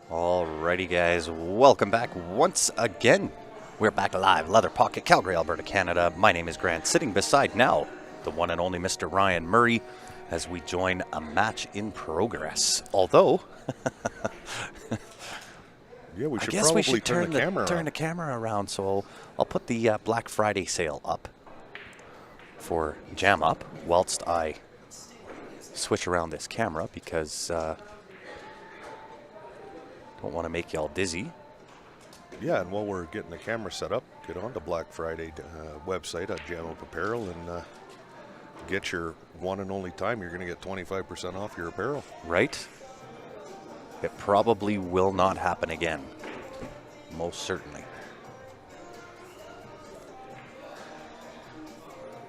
Alrighty, guys, welcome back once again. We're back live, Leather Pocket, Calgary, Alberta, Canada. My name is Grant, sitting beside now the one and only Mr. Ryan Murray as we join a match in progress. Although, yeah, we I should guess probably we should turn turn the camera around. So I'll put the Black Friday sale up for Jam Up whilst I switch around this camera because don't want to make y'all dizzy. Yeah, and while we're getting the camera set up, get on the Black Friday website at Jam Up Apparel and get your one and only time you're going to get 25% off your apparel. Right? It probably will not happen again. Most certainly.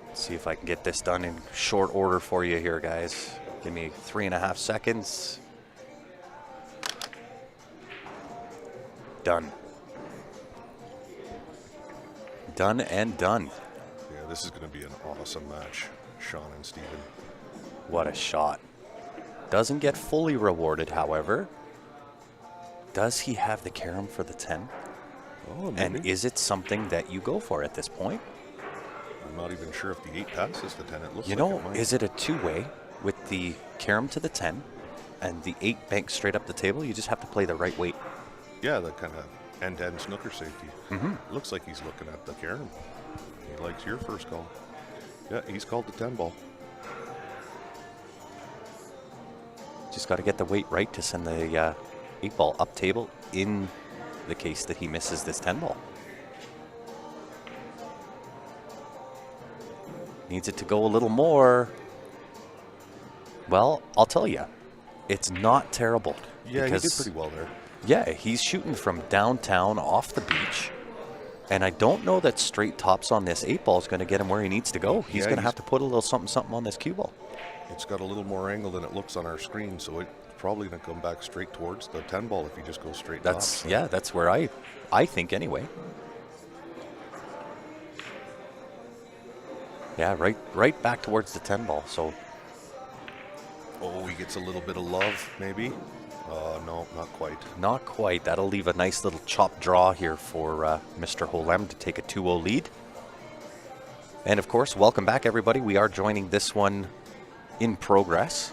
Let's see if I can get this done in short order for you here, guys. Give me 3.5 seconds. Done. Done and done. Yeah, this is going to be an awesome match, Sean and Steven. What a shot. Doesn't get fully rewarded, however. Does he have the carom for the 10? Oh, maybe. And is it something that you go for at this point? I'm not even sure if the 8 passes the 10. It looks You like know, it might. is it a two-way with the carom to the 10 and the 8 banks straight up the table? You just have to play the right weight. Yeah, the kind of end-to-end snooker safety. Looks like he's looking at the carom. He likes your first call. Yeah, he's called the 10 ball. Just got to get the weight right to send the 8 ball up table in the case that he misses this 10 ball. Needs it to go a little more. Well, I'll tell you, it's not terrible. Yeah, he did pretty well there. Yeah, he's shooting from downtown off the beach. And I don't know that straight tops on this 8 ball is going to get him where he needs to go. He's Yeah, going to have to put a little something on this cue ball. It's got a little more angle than it looks on our screen, so it's probably going to come back straight towards the 10 ball if you just go straight That's top. So. yeah, that's where I think anyway. Yeah, right back towards the 10 ball. So Oh, he gets a little bit of love, maybe. No, not quite. not quite. That'll leave a nice little chop draw here for Mr. Holem to take a 2-0 lead. And of course, welcome back everybody. We are joining this one in progress.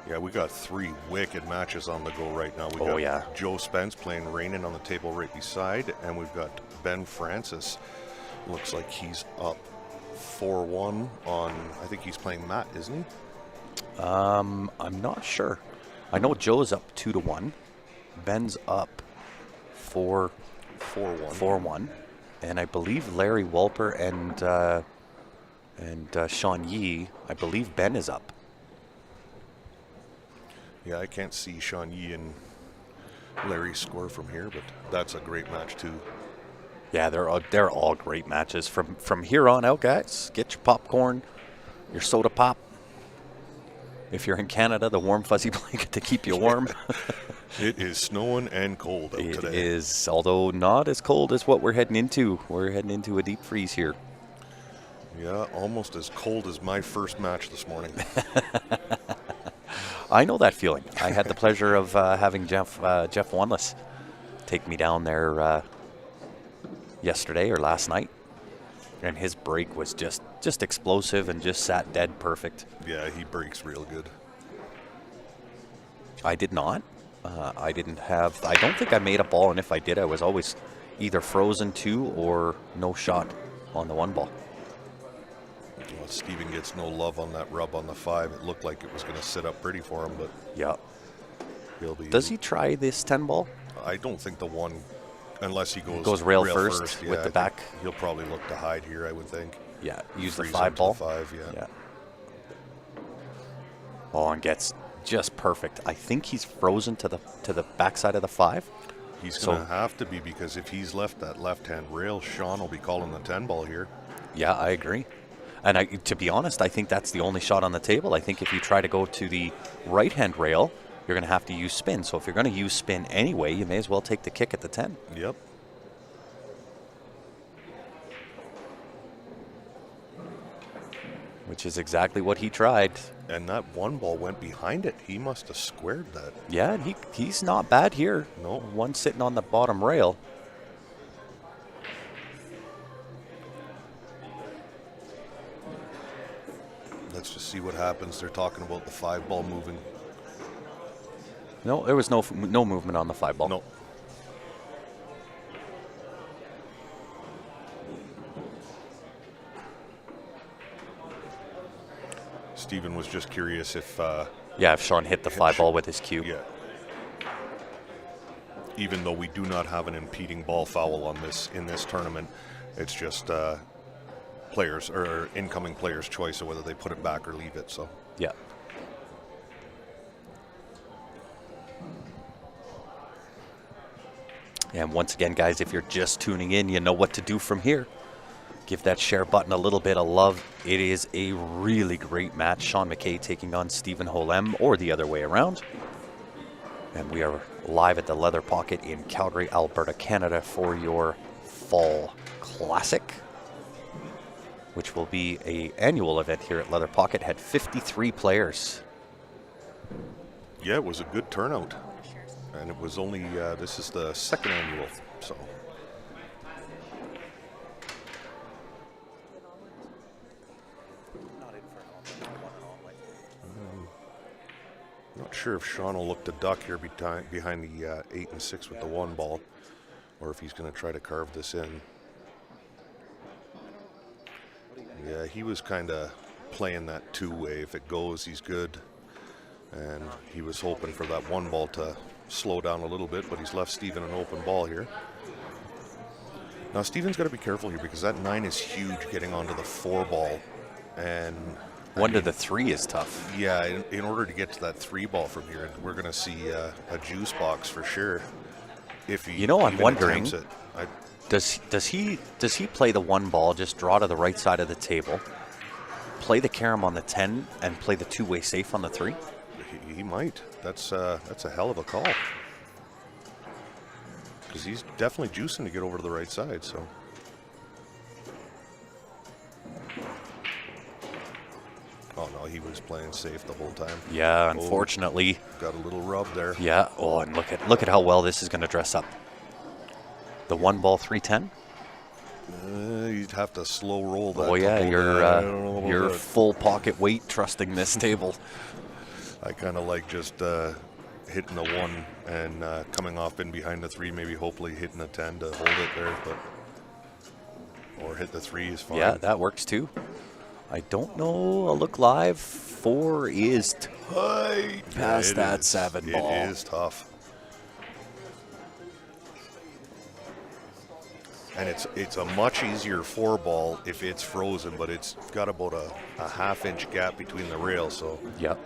Yeah, we got 3 wicked matches on the go right now. We Oh, got yeah. Joe Spence playing Rainin on the table right beside, and we've got Ben Francis. Looks like he's up 4-1 on, I think he's playing Matt, isn't he? I'm not sure. I know Joe's up 2-1. Ben's up 4-1. 4-1. And I believe Larry Walper and Sean Yee, I believe Ben is up. Yeah, I can't see Sean Yee and Larry score from here, but that's a great match too. Yeah, they're all great matches from here on out, guys. Get your popcorn, your soda pop. If you're in Canada, the warm fuzzy blanket to keep you warm. It is snowing and cold out It today. is, although not as cold as what we're heading into. We're heading into a deep freeze here. Yeah, almost as cold as my first match this morning. I know that feeling. I had the pleasure of having Jeff Wanless take me down there yesterday or last night, and his break was just explosive and just sat dead perfect. Yeah, he breaks real good. I did not. I don't think I made a ball, and if I did, I was always either frozen 2 or no shot on the 1 ball. Well, Steven gets no love on that rub on the 5. It looked like it was going to sit up pretty for him, but Yeah. he'll be. Does he try this 10 ball? I don't think the 1, unless he Goes rail first with I the think back? He'll probably look to hide here, I would think. Yeah. Use the Freeze 5 him to ball. 5, yeah. Yeah. Oh, and gets just perfect. I think he's frozen to the backside of the 5. He's So- going to have to be, because if he's left that left-hand rail, Sean will be calling the 10 ball here. Yeah, I agree. And to be honest, I think that's the only shot on the table. I think if you try to go to the right-hand rail, you're going to have to use spin. So if you're going to use spin anyway, you may as well take the kick at the 10. Yep. Which is exactly what he tried. And that one ball went behind it. He must have squared that. Yeah, and he's not bad here. No. One sitting on the bottom rail. Let's just see what happens. They're talking about the 5-ball moving. No, there was no movement on the 5-ball. No. Stephen was just curious if... yeah, if Sean hit the 5-ball with his cue. Yeah. Even though we do not have an impeding ball foul on this in this tournament, it's just players or incoming players' choice of whether they put it back or leave it. So yeah. And once again, guys, if you're just tuning in, you know what to do from here. Give that share button a little bit of love. It is a really great match. Sean McKay taking on Stephen Holem, or the other way around. And we are live at the Leather Pocket in Calgary, Alberta, Canada for your Fall Classic, which will be an annual event here at Leather Pocket. Had 53 players. yeah, it was a good turnout. And it was only, this is the second annual, so. Not sure if Sean will look to duck here behind the 8 and 6 with the 1 ball, or if he's going to try to carve this in. Yeah, he was kind of playing that 2-way. If it goes, he's good. And he was hoping for that 1 ball to slow down a little bit, but he's left Stephen an open ball here. Now Stephen's got to be careful here because that 9 is huge getting onto the 4 ball, and 1 to the 3 is tough. yeah, in order to get to that 3 ball from here, we're going to see a juice box for sure. If he, You know, I'm even wondering, attempts it. does he play the 1 ball, just draw to the right side of the table, play the carom on the 10, and play the 2-way safe on the 3? He might. That's a hell of a call. Because he's definitely juicing to get over to the right side, so. Oh no, he was playing safe the whole time. Yeah, unfortunately. Got a little rub there. Yeah. Oh, and look at how well this is going to dress up. The 1 ball 310. You'd have to slow roll that. Oh yeah, I don't know about your that. full pocket weight trusting this table. I kind of like just hitting the 1 and coming off in behind the 3, maybe hopefully hitting the 10 to hold it there, but or hit the 3 is fine. Yeah, that works too. I don't know. A look live 4 is tight past that 7 ball. It is tough. And it's a much easier 4 ball if it's frozen, but it's got about a half-inch gap between the rails, so. Yep.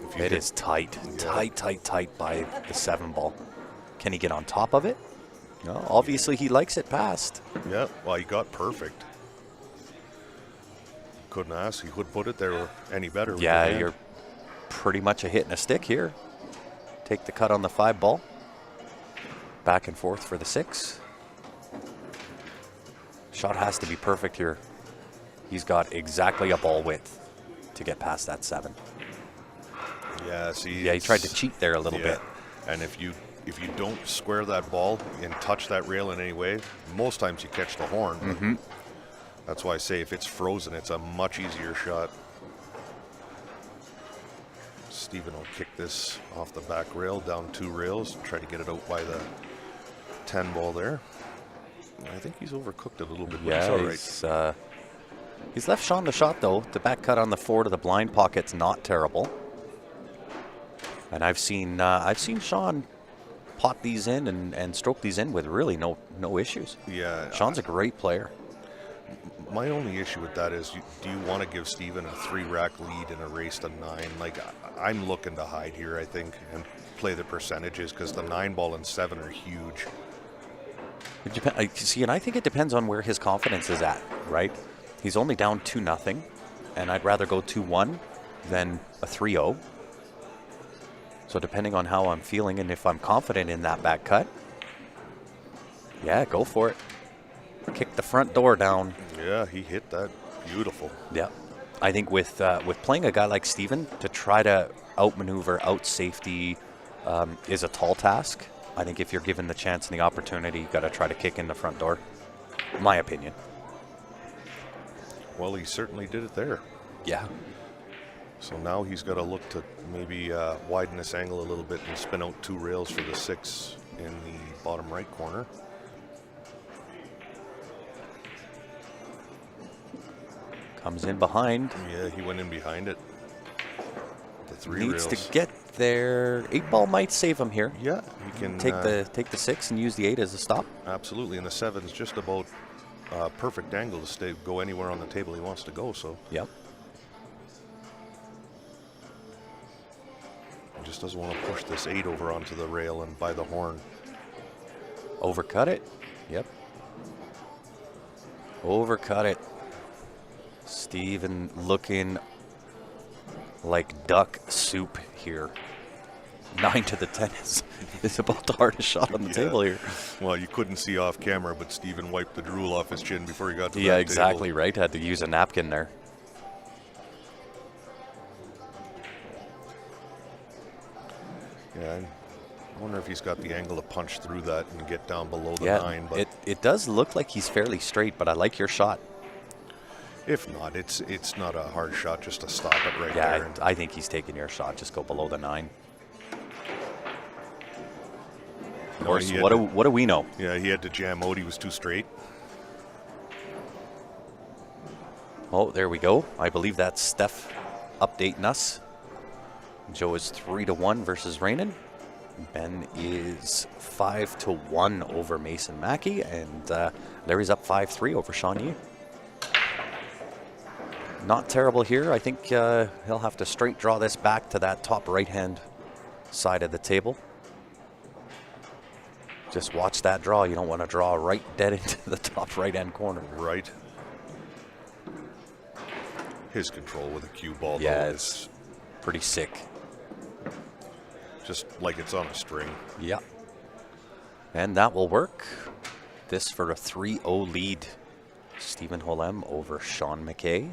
If you It hit- is tight, Yeah. tight by the 7 ball. Can he get on top of it? No, obviously he likes it past. Yeah, well, he got perfect. Couldn't ask. He would put it there any better. with Yeah, the hand. you're pretty much a hit and a stick here. Take the cut on the 5 ball. Back and forth for the 6. Shot has to be perfect here. He's got exactly a ball width to get past that 7. Yeah, see. Yeah, he tried to cheat there a little yeah. bit. And if you don't square that ball and touch that rail in any way, most times you catch the horn. Mm-hmm. That's why I say if it's frozen, it's a much easier shot. Stephen will kick this off the back rail, down 2 rails, try to get it out by the 10 ball there. I think he's overcooked a little bit, but he's all right. He's left Sean the shot though. The back cut on the 4 to the blind pocket's not terrible. And I've seen Sean pot these in and stroke these in with really no issues. Yeah. Sean's a great player. My only issue with that is, do you want to give Stephen a 3-rack lead in a race to 9? Like, I'm looking to hide here, I think, and play the percentages because the 9 ball and 7 are huge. See, and I think it depends on where his confidence is at, right? He's only down 2-0, and I'd rather go 2-1 than a 3-0. So depending on how I'm feeling and if I'm confident in that back cut, yeah, go for it. Kick the front door down. Yeah, he hit that beautiful. Yeah. I think with playing a guy like Steven, to try to outmaneuver, out safety is a tall task. I think if you're given the chance and the opportunity, you got to try to kick in the front door. My opinion. Well, he certainly did it there. Yeah. So now he's got to look to maybe widen this angle a little bit and spin out 2 rails for the 6 in the bottom right corner. Comes in behind. Yeah, he went in behind it. The 3 Needs rails. to get there. 8 ball might save him here. Yeah, he can Take the 6 and use the 8 as a stop. absolutely. And the 7's just about perfect angle to go anywhere on the table he wants to go. So Yep. he just doesn't want to push this 8 over onto the rail and by the horn. Overcut it. Yep. Overcut it. Steven looking like duck soup here. 9 to the 10 is about the hardest shot on the table here. Well, you couldn't see off camera, but Steven wiped the drool off his chin before he got to Yeah, that exactly table. right. Had to use a napkin there. Yeah, I wonder if he's got the angle to punch through that and get down below the Yeah, 9. But it does look like he's fairly straight, but I like your shot. if not, it's not a hard shot just to stop it right Yeah, there. I think he's taking your shot. Just go below the 9. Of course, what do we know? Yeah, he had to jam out. He was too straight. Oh, there we go. I believe that's Steph updating us. Joe is 3-1 versus Rainin. Ben is 5-1 over Mason Mackey, and Larry's up 5-3 over Sean Yee. Not terrible here. I think he'll have to straight draw this back to that top right-hand side of the table. Just watch that draw. You don't want to draw right dead into the top right-hand corner. Right. His control with a cue ball, Yeah, though, it's is pretty sick. just like it's on a string. Yeah. And that will work. This for a 3-0 lead. Stephen Holem over Sean McKay.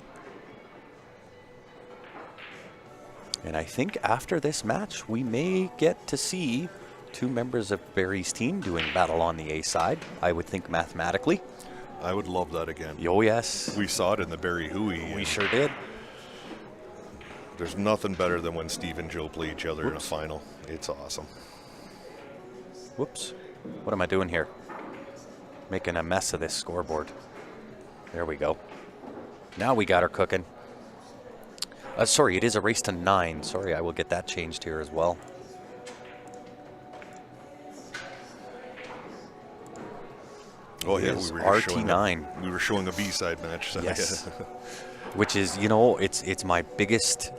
And I think after this match, we may get to see 2 members of Barry's team doing battle on the A side. I would think mathematically. I would love that again. Oh, yes. We saw it in the Barry Hui. We sure did. There's nothing better than when Steve and Joe play each other in a final. It's awesome. Whoops. What am I doing here? Making a mess of this scoreboard. There we go. Now we got her cooking. Sorry, it is a race to 9. Sorry, I will get that changed here as well. Oh, yeah, Is we were RT9. We were showing a B-side match. So Yes. yeah. Which is, you know, it's my biggest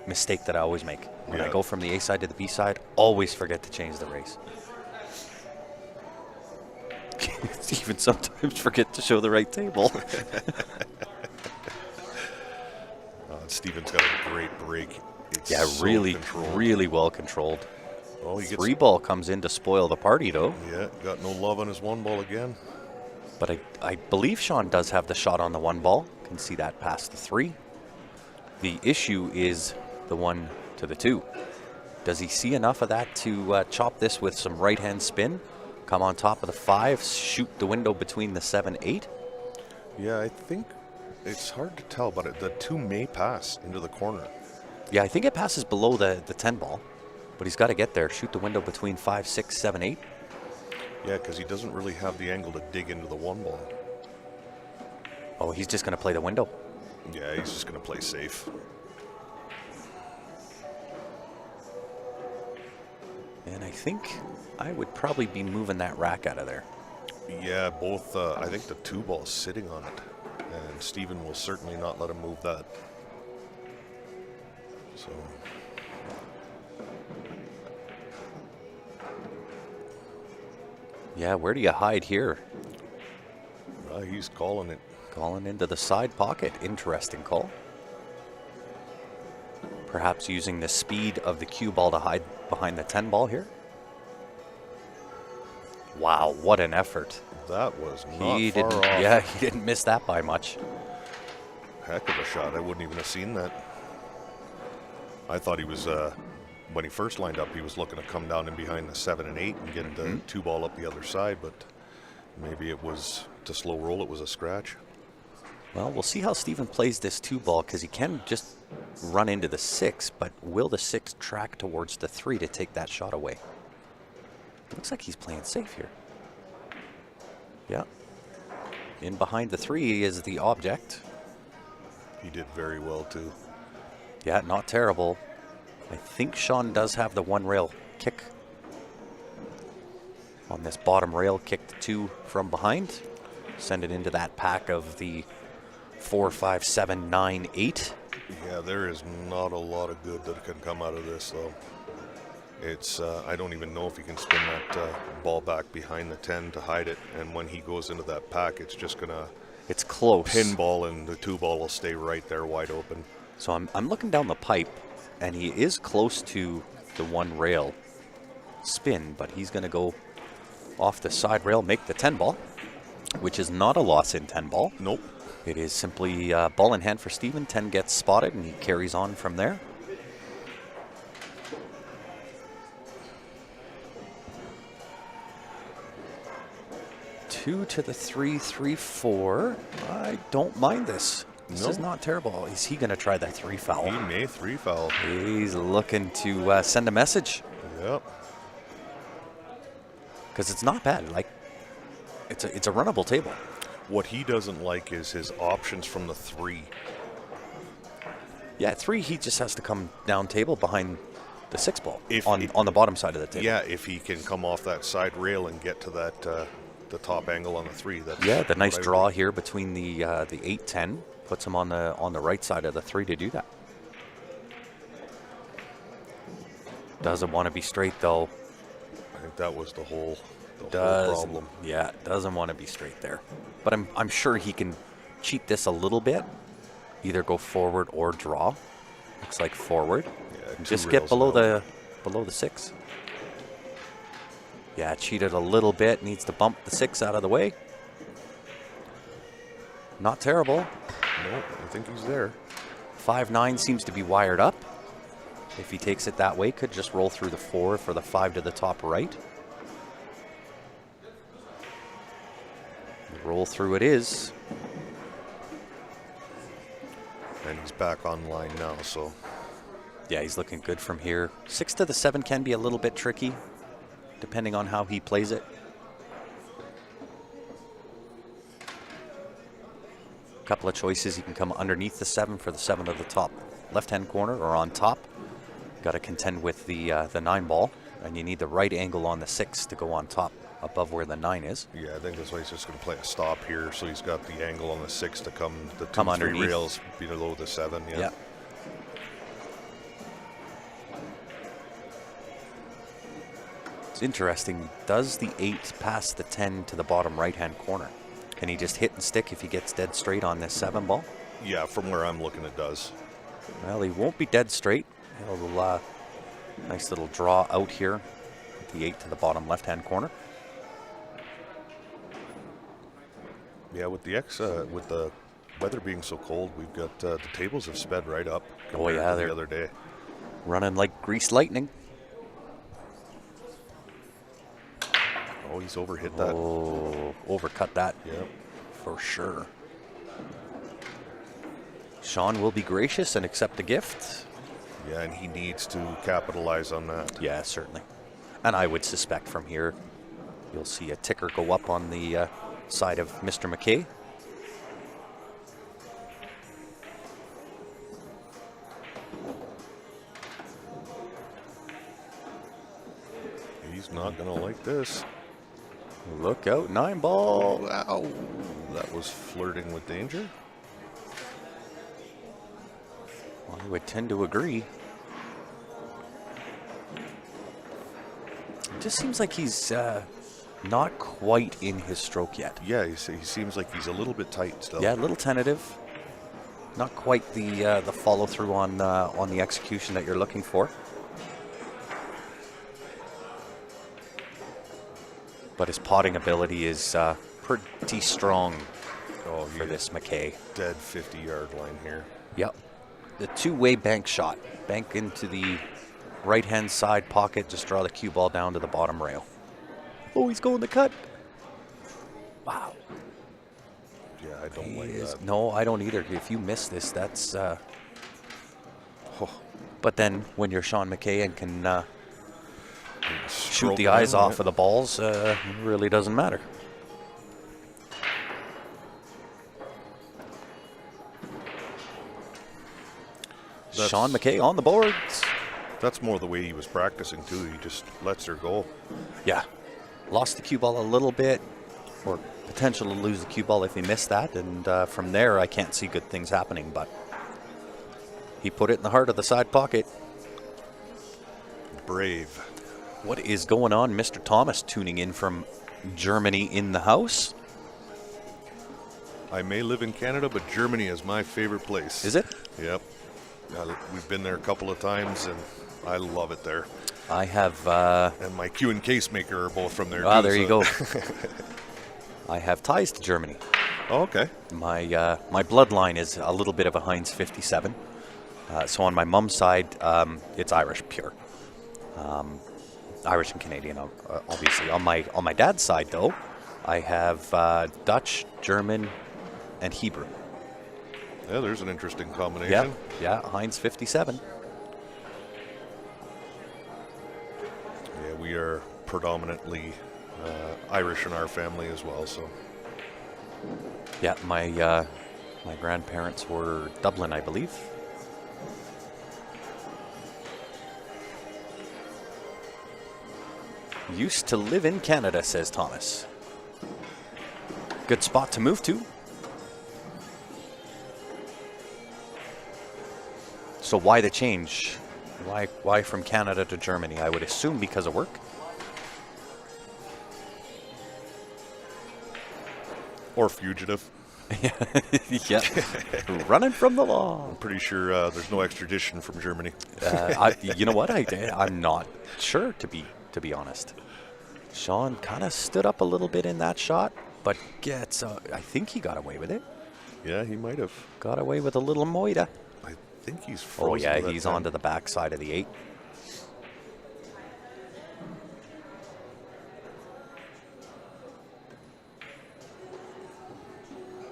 mistake that I always make. When I Yeah. go from the A side to the B side, always forget to change the race. Even sometimes forget to show the right table. Steven's got a great break. It's Yeah, so really, controlled. really well controlled. Oh, he gets 3 ball comes in to spoil the party, though. Yeah, got no love on his 1 ball again. But I believe Sean does have the shot on the 1 ball. Can see that past the 3. The issue is the 1 to the 2. Does he see enough of that to chop this with some right-hand spin? Come on top of the 5, shoot the window between the 7-8? Yeah, I think it's hard to tell, but the 2 may pass into the corner. Yeah, I think it passes below the 10 ball. But he's got to get there. Shoot the window between 5, 6, 7, 8. Yeah, because he doesn't really have the angle to dig into the 1 ball. Oh, he's just going to play the window. Yeah, he's just going to play safe. And I think I would probably be moving that rack out of there. Yeah, both. I think the 2 ball's sitting on it, and Steven will certainly not let him move that. So. Yeah, where do you hide here? He's calling it. Calling into the side pocket. Interesting call. Perhaps using the speed of the cue ball to hide behind the 10 ball here. Wow, what an effort. That was not He far didn't. off. Yeah, he didn't miss that by much. heck of a shot. I wouldn't even have seen that. I thought he was, when he first lined up, he was looking to come down in behind the 7 and 8 and get the 2 ball up the other side, but maybe it was to slow roll, it was a scratch. Well, we'll see how Stephen plays this 2 ball, because he can just run into the 6, but will the 6 track towards the 3 to take that shot away? Looks like he's playing safe here. Yeah. In behind the 3 is the object. He did very well too. Yeah, not terrible. I think Sean does have the 1 rail kick on this bottom rail. Kick the 2 from behind. Send it into that pack of the 4, 5, 7, 9, 8. Yeah, there is not a lot of good that can come out of this, though. It's I don't even know if he can spin that ball back behind the 10 to hide it, and when he goes into that pack, it's just gonna It's close. pinball, and the 2 ball will stay right there wide open. So I'm looking down the pipe, and he is close to the 1 rail spin, but he's going to go off the side rail, make the 10 ball, which is not a loss in 10 ball. Nope. It is simply ball in hand for Stephen. 10 gets spotted, and he carries on from there. Two to the 3, 3, 4. I don't mind this. This is not terrible. Is he going to try that 3 foul? He may 3 foul. He's looking to send a message, Yep. because it's not bad. Like, it's a runnable table. What he doesn't like is his options from the 3. Yeah, 3, he just has to come down table behind the 6 ball on the bottom side of the table. Yeah, if he can come off that side rail and get to that the top angle on the 3. That's Yeah, the nice what I draw would- here between the 8-10 puts him on the right side of the 3 to do that. Doesn't want to be straight though. I think that was the whole Does problem. Yeah, doesn't want to be straight there. But I'm sure he can cheat this a little bit. Either go forward or draw. Looks like forward. Yeah, And 2 just get rails below now. the 6. Yeah, cheated a little bit. Needs to bump the 6 out of the way. Not terrible. Nope, I think he's there. 5-9 seems to be wired up. If he takes it that way, could just roll through the 4 for the 5 to the top right. Roll through it is. And he's back online now, so Yeah, he's looking good from here. 6 to the 7 can be a little bit tricky, depending on how he plays it. Couple of choices. You can come underneath the 7 for the 7 to the top left-hand corner, or on top. Got to contend with the 9 ball, and you need the right angle on the 6 to go on top, above where the 9 is. yeah, I think that's why he's just going to play a stop here. So he's got the angle on the 6 to come the 2, Come 3 underneath. rails below the 7. Yeah. Yeah. It's interesting. Does the 8 pass the 10 to the bottom right-hand corner? Can he just hit and stick if he gets dead straight on this 7 ball? Yeah, from where I'm looking, it does. Well, he won't be dead straight. A little, nice little draw out here. With the 8 to the bottom left-hand corner. Yeah, with the weather being so cold, we've got the tables have sped right up. Oh, compared yeah, to they're the other day. running like greased lightning. Oh, he's overhit that. Oh, overcut that. Yeah. For sure. Sean will be gracious and accept a gift. Yeah, and he needs to capitalize on that. Yeah, certainly. And I would suspect from here, you'll see a ticker go up on the side of Mr. McKay. He's not going to like this. Look out, 9 ball. Wow. That was flirting with danger. I would tend to agree. It just seems like he's not quite in his stroke yet. Yeah, he seems like he's a little bit tight still. Yeah, a little tentative. Not quite the follow through on the execution that you're looking for. But his potting ability is pretty strong. for this McKay. Dead 50-yard line here. Yep. The two-way bank shot. Bank into the right-hand side pocket. Just draw the cue ball down to the bottom rail. Oh, he's going to cut. Wow. Yeah, I don't like that. No, I don't either. If you miss this, that's... But then when you're Sean McKay and can shoot the eyes off of the balls, it really doesn't matter. Sean McKay on the boards. That's more the way he was practicing, too. He just lets her go. Yeah. Lost the cue ball a little bit, or potential to lose the cue ball if he missed that. And from there, I can't see good things happening. But he put it in the heart of the side pocket. Brave. What is going on? Mr. Thomas tuning in from Germany in the house. I may live in Canada, but Germany is my favorite place. Is it? Yep. We've been there a couple of times, and I love it there. I have... and my Q and case maker are both from there, Ah, too. there you go. I have ties to Germany. Oh, okay. My bloodline is a little bit of a Heinz 57. So on my mom's side, it's Irish pure. Irish and Canadian, obviously. On my dad's side, though, I have Dutch, German, and Hebrew. Yeah, there's an interesting combination. Yeah, Heinz 57. Yeah, we are predominantly Irish in our family as well, so. Yeah, my grandparents were Dublin, I believe. Used to live in Canada, says Thomas. Good spot to move to. So why the change? Why from Canada to Germany? I would assume because of work. Or fugitive. Yeah, running from the law. I'm pretty sure there's no extradition from Germany. You know what? I'm not sure, to be honest. Sean kind of stood up a little bit in that shot, but I think he got away with it. Yeah, he might have. Got away with a little moita. I think he's frozen. Oh yeah, he's onto the back side of the 8.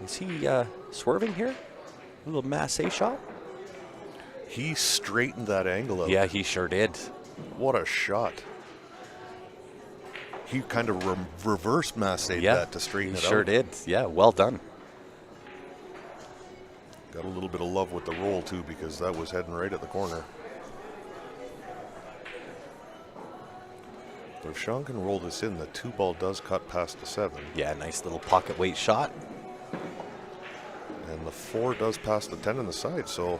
Is he swerving here? A little Massey shot? He straightened that angle out. Yeah, he sure did. What a shot. He kind of reverse Masseyed that to straighten it out. He sure did. Yeah, well done. Got a little bit of love with the roll, too, because that was heading right at the corner. But if Sean can roll this in, the 2 ball does cut past the 7. Yeah, nice little pocket weight shot. And the 4 does pass the 10 on the side, so...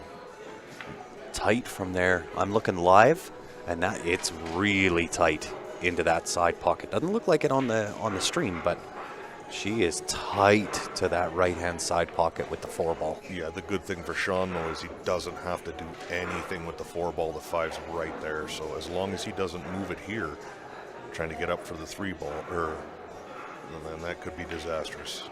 Tight from there. I'm looking live, and it's really tight into that side pocket. Doesn't look like it on the stream, but she is tight to that right-hand side pocket with the 4 ball. Yeah, the good thing for Sean, though, is he doesn't have to do anything with the 4 ball. The 5's right there, so as long as he doesn't move it here, trying to get up for the 3 ball, then that could be disastrous.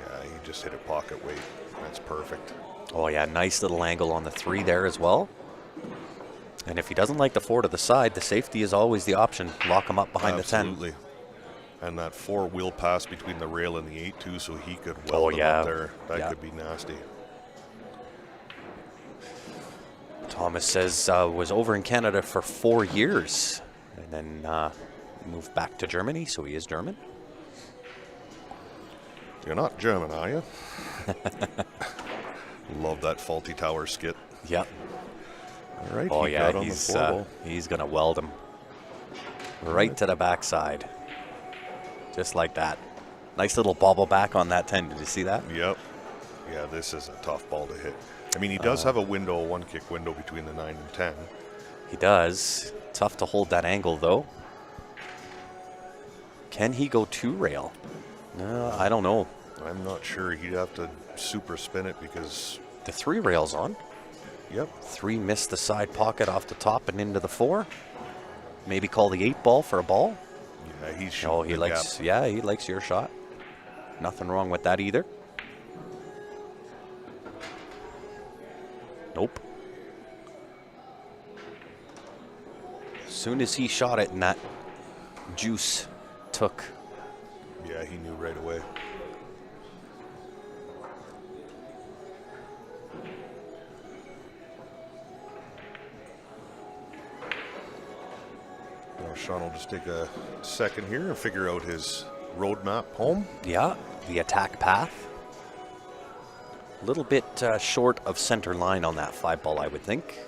Yeah, he just hit a pocket weight. That's perfect. Oh yeah, nice little angle on the 3 there as well. And if he doesn't like the 4 to the side, the safety is always the option. Lock him up behind the 10. Absolutely. And that 4 will pass between the rail and the 8 too, so he could weld them up there. That could be nasty. Thomas says was over in Canada for 4 years and then moved back to Germany, so he is German. You're not German, are you? Love that Faulty Tower skit. Yep. All right. Oh, yeah, he's going to weld him right to the backside. Just like that. Nice little bobble back on that 10. Did you see that? Yep. Yeah, this is a tough ball to hit. I mean, he does have a window, a 1-kick window between the 9 and 10. He does. Tough to hold that angle, though. Can he go 2 rail? I don't know. I'm not sure. He'd have to super spin it because... The 3 rail's on. Yep. 3 missed the side pocket off the top and into the 4. Maybe call the 8 ball for a ball. Yeah, he's shooting he likes. gap. Yeah, he likes your shot. Nothing wrong with that either. Nope. As soon as he shot it and that juice took. Yeah, he knew right away. Now Sean will just take a second here and figure out his roadmap home. Yeah, the attack path. A little bit short of center line on that 5-ball, I would think.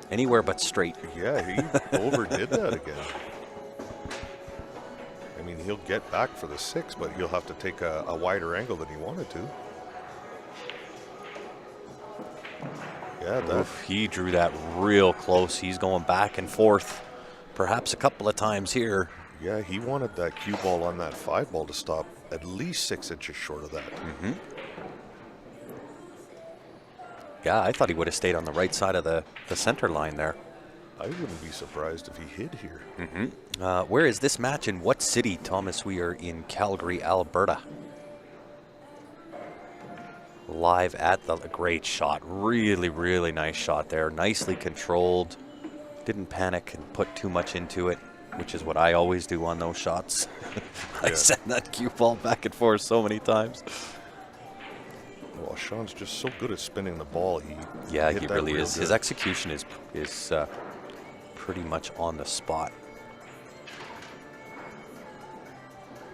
Anywhere but straight. Yeah, he overdid that again. I mean, he'll get back for the 6, but he'll have to take a wider angle than he wanted to. Yeah, that. Oof, he drew that real close. He's going back and forth, perhaps a couple of times here. Yeah, he wanted that cue ball on that 5-ball to stop at least 6 inches short of that. Mm-hmm. Yeah, I thought he would have stayed on the right side of the center line there. I wouldn't be surprised if he hid here. Mm-hmm. Where is this match? In what city, Thomas? We are in Calgary, Alberta. Live at the great shot. Really, really nice shot there. Nicely controlled. Didn't panic and put too much into it, which is what I always do on those shots. I send that cue ball back and forth so many times. Well, Sean's just so good at spinning the ball. He really is. Good. His execution is pretty much on the spot.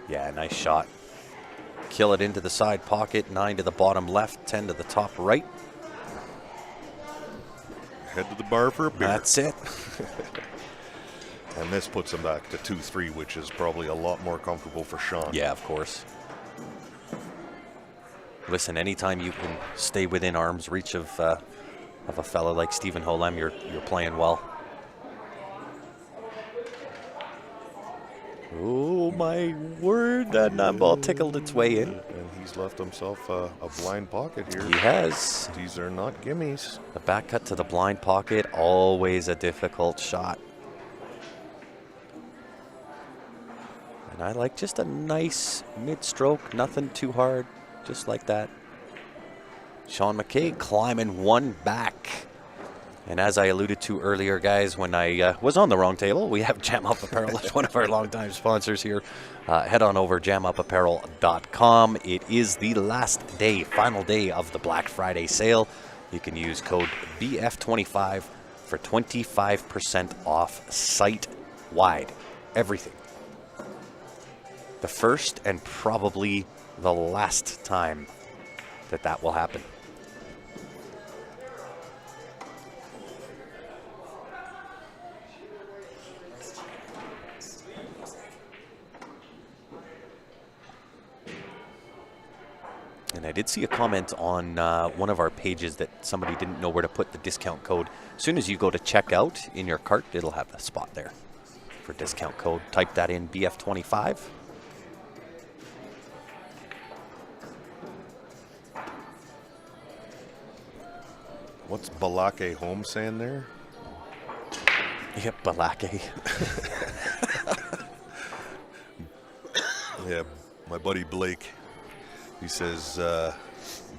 Yeah, nice shot. Kill it into the side pocket. 9 to the bottom left, 10 to the top right. Head to the bar for a beer. That's it. And this puts him back to 2-3, which is probably a lot more comfortable for Sean. Yeah, of course. Listen, anytime you can stay within arm's reach of a fella like Stephen Holem, you're playing well. Oh my word! That 9-ball tickled its way in. And he's left himself a blind pocket here. He has. These are not gimmies. The back cut to the blind pocket, always a difficult shot. And I like just a nice mid-stroke, nothing too hard. Just like that. Sean McKay climbing one back. And as I alluded to earlier, guys, when I was on the wrong table, we have Jam Up Apparel as one of our longtime sponsors here. Head on over jamupapparel.com. It is the last day, final day of the Black Friday sale. You can use code BF25 for 25% off site-wide. Everything. The first and probably the last time that will happen. And I did see a comment on one of our pages that somebody didn't know where to put the discount code. As soon as you go to checkout in your cart, it'll have the spot there for discount code. Type that in, BF25. What's Balake Home saying there? Yep, Balake. Yeah, my buddy Blake, he says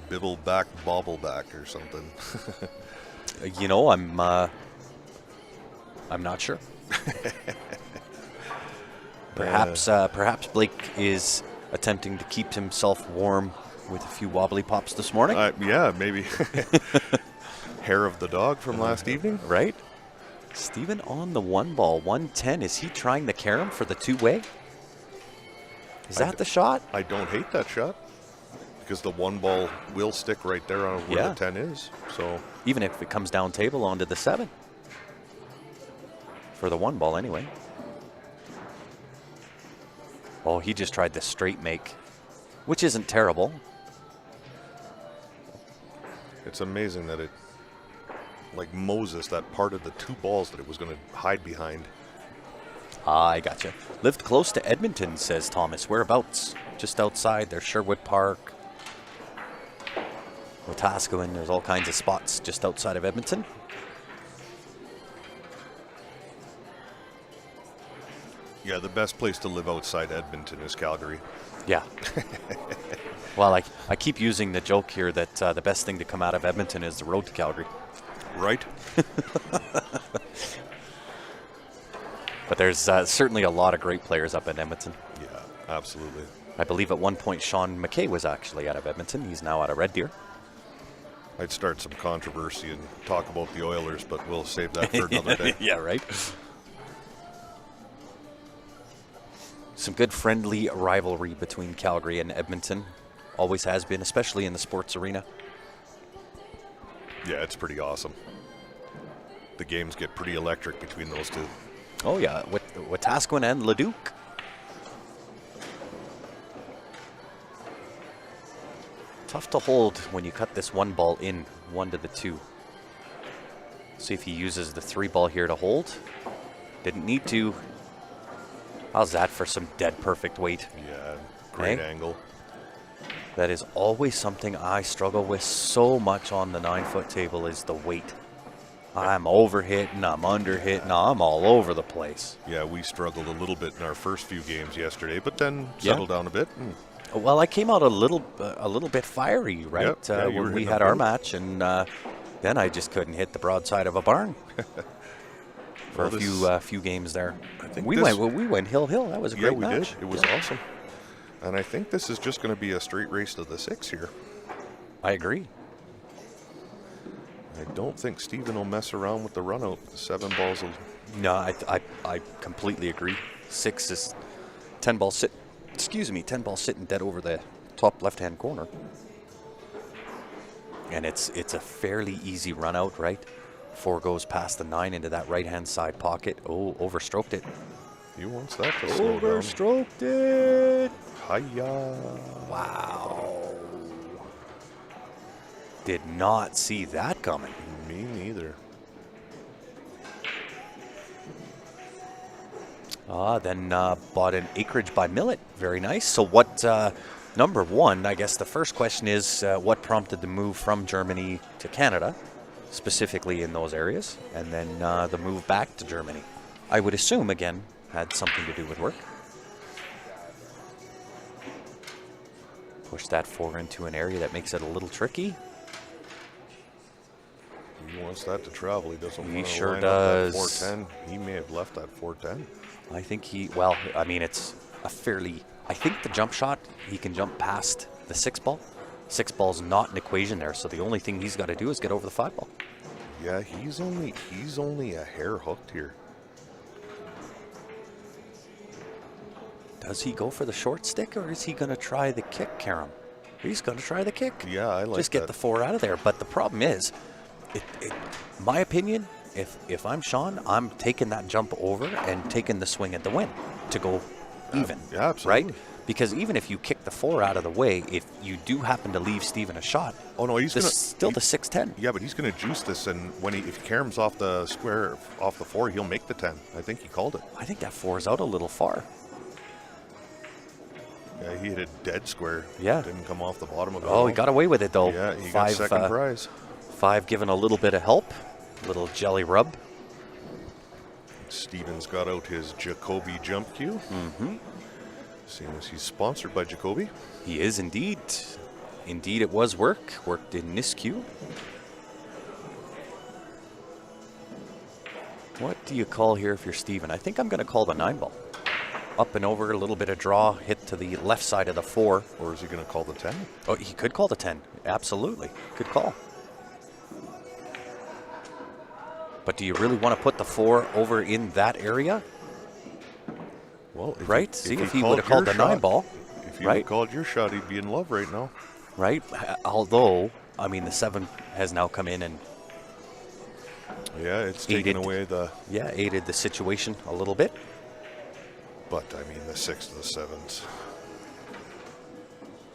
bibbleback, bobbleback or something. You know, I'm not sure. Perhaps Blake is attempting to keep himself warm with a few wobbly pops this morning. Yeah, maybe. Hair of the dog from last evening. Right? Stephen on the 1-ball, 110. Is he trying the carom for the 2-way? Is that the shot? I don't hate that shot because the 1-ball will stick right there on where the 10 is. So even if it comes down table onto the 7. For the 1-ball anyway. Oh, he just tried the straight make, which isn't terrible. It's amazing that it, like Moses, that parted the 2 balls that it was going to hide behind. I gotcha. Lived close to Edmonton, says Thomas. Whereabouts? Just outside. There's Sherwood Park. Wetaskiwin. There's all kinds of spots just outside of Edmonton. Yeah, the best place to live outside Edmonton is Calgary. Yeah. Well, I keep using the joke here that the best thing to come out of Edmonton is the road to Calgary. Right? But there's certainly a lot of great players up in Edmonton. Yeah, absolutely. I believe at one point Sean McKay was actually out of Edmonton. He's now out of Red Deer. I'd start some controversy and talk about the Oilers, but we'll save that for another day. Yeah, right? Some good friendly rivalry between Calgary and Edmonton. Always has been, especially in the sports arena. Yeah, it's pretty awesome. The games get pretty electric between those two. Oh, yeah, with Wetaskiwin and Leduc. Tough to hold when you cut this one ball in, 1 to the 2. See if he uses the 3 ball here to hold. Didn't need to. How's that for some dead perfect weight? Yeah, great Hey? angle. That is always something I struggle with so much on the 9-foot table is the weight. I'm overhitting, I'm underhitting, I'm all over the place. Yeah, we struggled a little bit in our first few games yesterday, but then settled down a bit. Well, I came out a little bit fiery, right? Yep, yeah, you were when we hitting had them our both. match, and then I just couldn't hit the broadside of a barn for Well, a few games there. I think we this- went hill. That was a Yeah, great we match. did. It was awesome. And I think this is just going to be a straight race to the 6 here. I agree. I don't think Steven will mess around with the run out. The 7 balls will. No, I completely agree. 6 is 10 ball sit. Excuse me, 10 ball sitting dead over the top left-hand corner. And it's a fairly easy run out, right? 4 goes past the 9 into that right-hand side pocket. Oh, overstroked it. He wants that to slow down. Overstroked it. Hiya. Wow. Did not see that coming. Me neither. Then bought an acreage by Millet. Very nice. So what, number one, I guess the first question is what prompted the move from Germany to Canada, specifically in those areas, and then the move back to Germany? I would assume, again, had something to do with work. Push that 4 into an area that makes it a little tricky. He wants that to travel. He doesn't He want to sure line does. up that 410. He may have left that 410. I think it's a fairly, I think the jump shot, he can jump past the 6 ball. 6 ball's not an equation there, so the only thing he's got to do is get over the 5 ball. Yeah, he's only a hair hooked here. Does he go for the short stick, or is he going to try the kick, Karam? He's going to try the kick. Yeah, I like Just get that. the 4 out of there. But the problem is, my opinion, if I'm Sean, I'm taking that jump over and taking the swing at the win to go even. Yeah, absolutely. Right? Because even if you kick the 4 out of the way, if you do happen to leave Steven a shot, Oh no, he's this gonna is still the 6-10. Yeah, but he's gonna juice this, and if he caroms off the square off the 4, he'll make the 10. I think he called it. I think that 4 is out a little far. Yeah, he hit it dead square. Yeah. Didn't come off the bottom of it. Oh, he got away with it though. Yeah, he got second prize. 5 given a little bit of help, little jelly rub. Steven's got out his Jacoby jump cue. Mm-hmm. Seeing as he's sponsored by Jacoby. He is indeed. Indeed, it was worked in this cue. What do you call here if you're Steven? I think I'm going to call the 9 ball. Up and over, a little bit of draw, hit to the left side of the 4. Or is he going to call the 10? Oh, he could call the 10. Absolutely. Good call. But do you really want to put the 4 over in that area? Well, Right? See, if he would have called the 9 ball. If you right? had called your shot, he'd be in love right now. Right? Although, I mean, the 7 has now come in and, Yeah, it's taken Aided. away the. aided the situation a little bit. But I mean, the 6 to the 7s.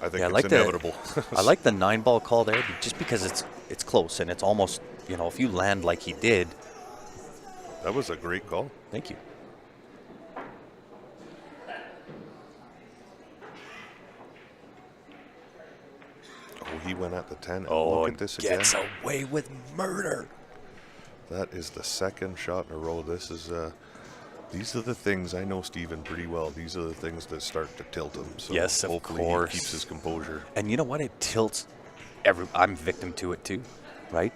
I think Yeah, I it's like inevitable. I like the 9 ball call there just because it's close and it's almost, if you land like he did. That was a great call. Thank you. Oh, he went at the 10. Oh, Look at this again. gets away with murder. That is the second shot in a row. This is These are the things, I know Steven pretty well. These are the things that start to tilt him. So Yes, of hopefully course. he keeps his composure. And you know what? It tilts I'm victim to it too, right?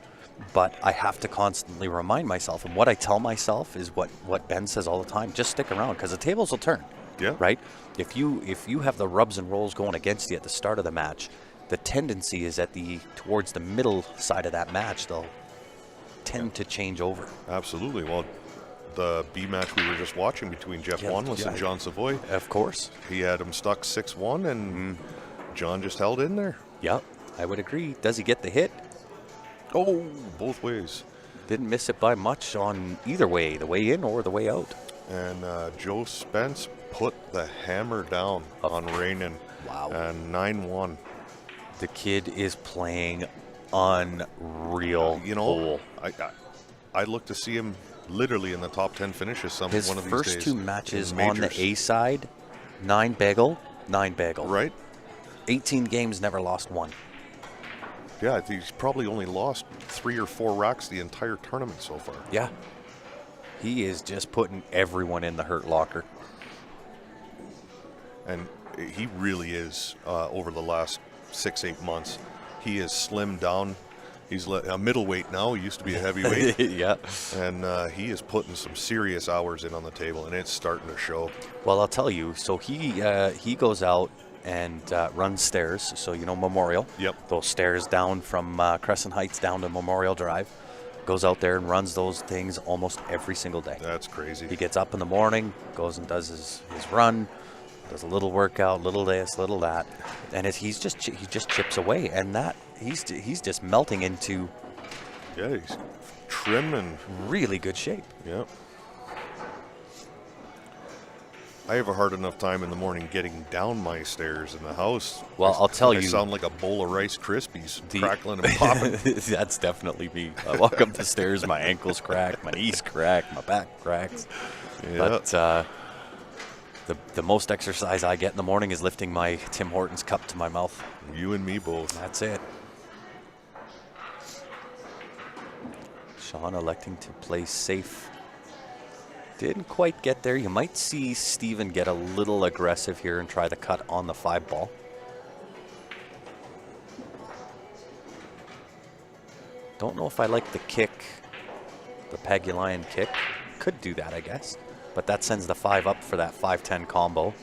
But I have to constantly remind myself, and what I tell myself is what Ben says all the time: just stick around, because the tables will turn. Yeah. Right? If you have the rubs and rolls going against you at the start of the match, the tendency is towards the middle side of that match, they'll tend to change over. Absolutely. Well, the B match we were just watching between Jeff Wanless and John Savoy, Of course. he had him stuck 6-1, and John just held in there. Yep, I would agree. Does he get the hit? Oh, both ways. Didn't miss it by much on either way, the way in or the way out. And Joe Spence put the hammer down on Rainin. Wow. And 9-1. The kid is playing unreal. You know, I look to see him literally in the top 10 finishes one of these days. His first two matches in on the majors. A side, 9 bagel. Right? 18 games, never lost one. Yeah, I think he's probably only lost 3 or 4 racks the entire tournament so far. Yeah. He is just putting everyone in the hurt locker. And he really is, over the last 6-8 months, he has slimmed down. He's a middleweight now. He used to be a heavyweight. Yeah. And he is putting some serious hours in on the table, and it's starting to show. Well, I'll tell you. So he goes out and runs stairs. So, Memorial. Yep. Those stairs down from Crescent Heights down to Memorial Drive. Goes out there and runs those things almost every single day. That's crazy. He gets up in the morning, goes and does his run, does a little workout, little this, little that, and he just chips away, and that he's just melting into Yeah, he's trim and really good shape. yeah. I have a hard enough time in the morning getting down my stairs in the house. Well, I'll tell I you, sound like a bowl of Rice Krispies crackling and popping. That's definitely me. I walk up the stairs, my ankles crack, my knees crack, my back cracks. Yeah. But the most exercise I get in the morning is lifting my Tim Hortons cup to my mouth. You and me both. That's it. Sean electing to play safe. Didn't quite get there. You might see Steven get a little aggressive here and try the cut on the 5 ball. Don't know if I like the kick, the Pagulayan kick. Could do that, I guess. But that sends the 5 up for that 5-10 combo,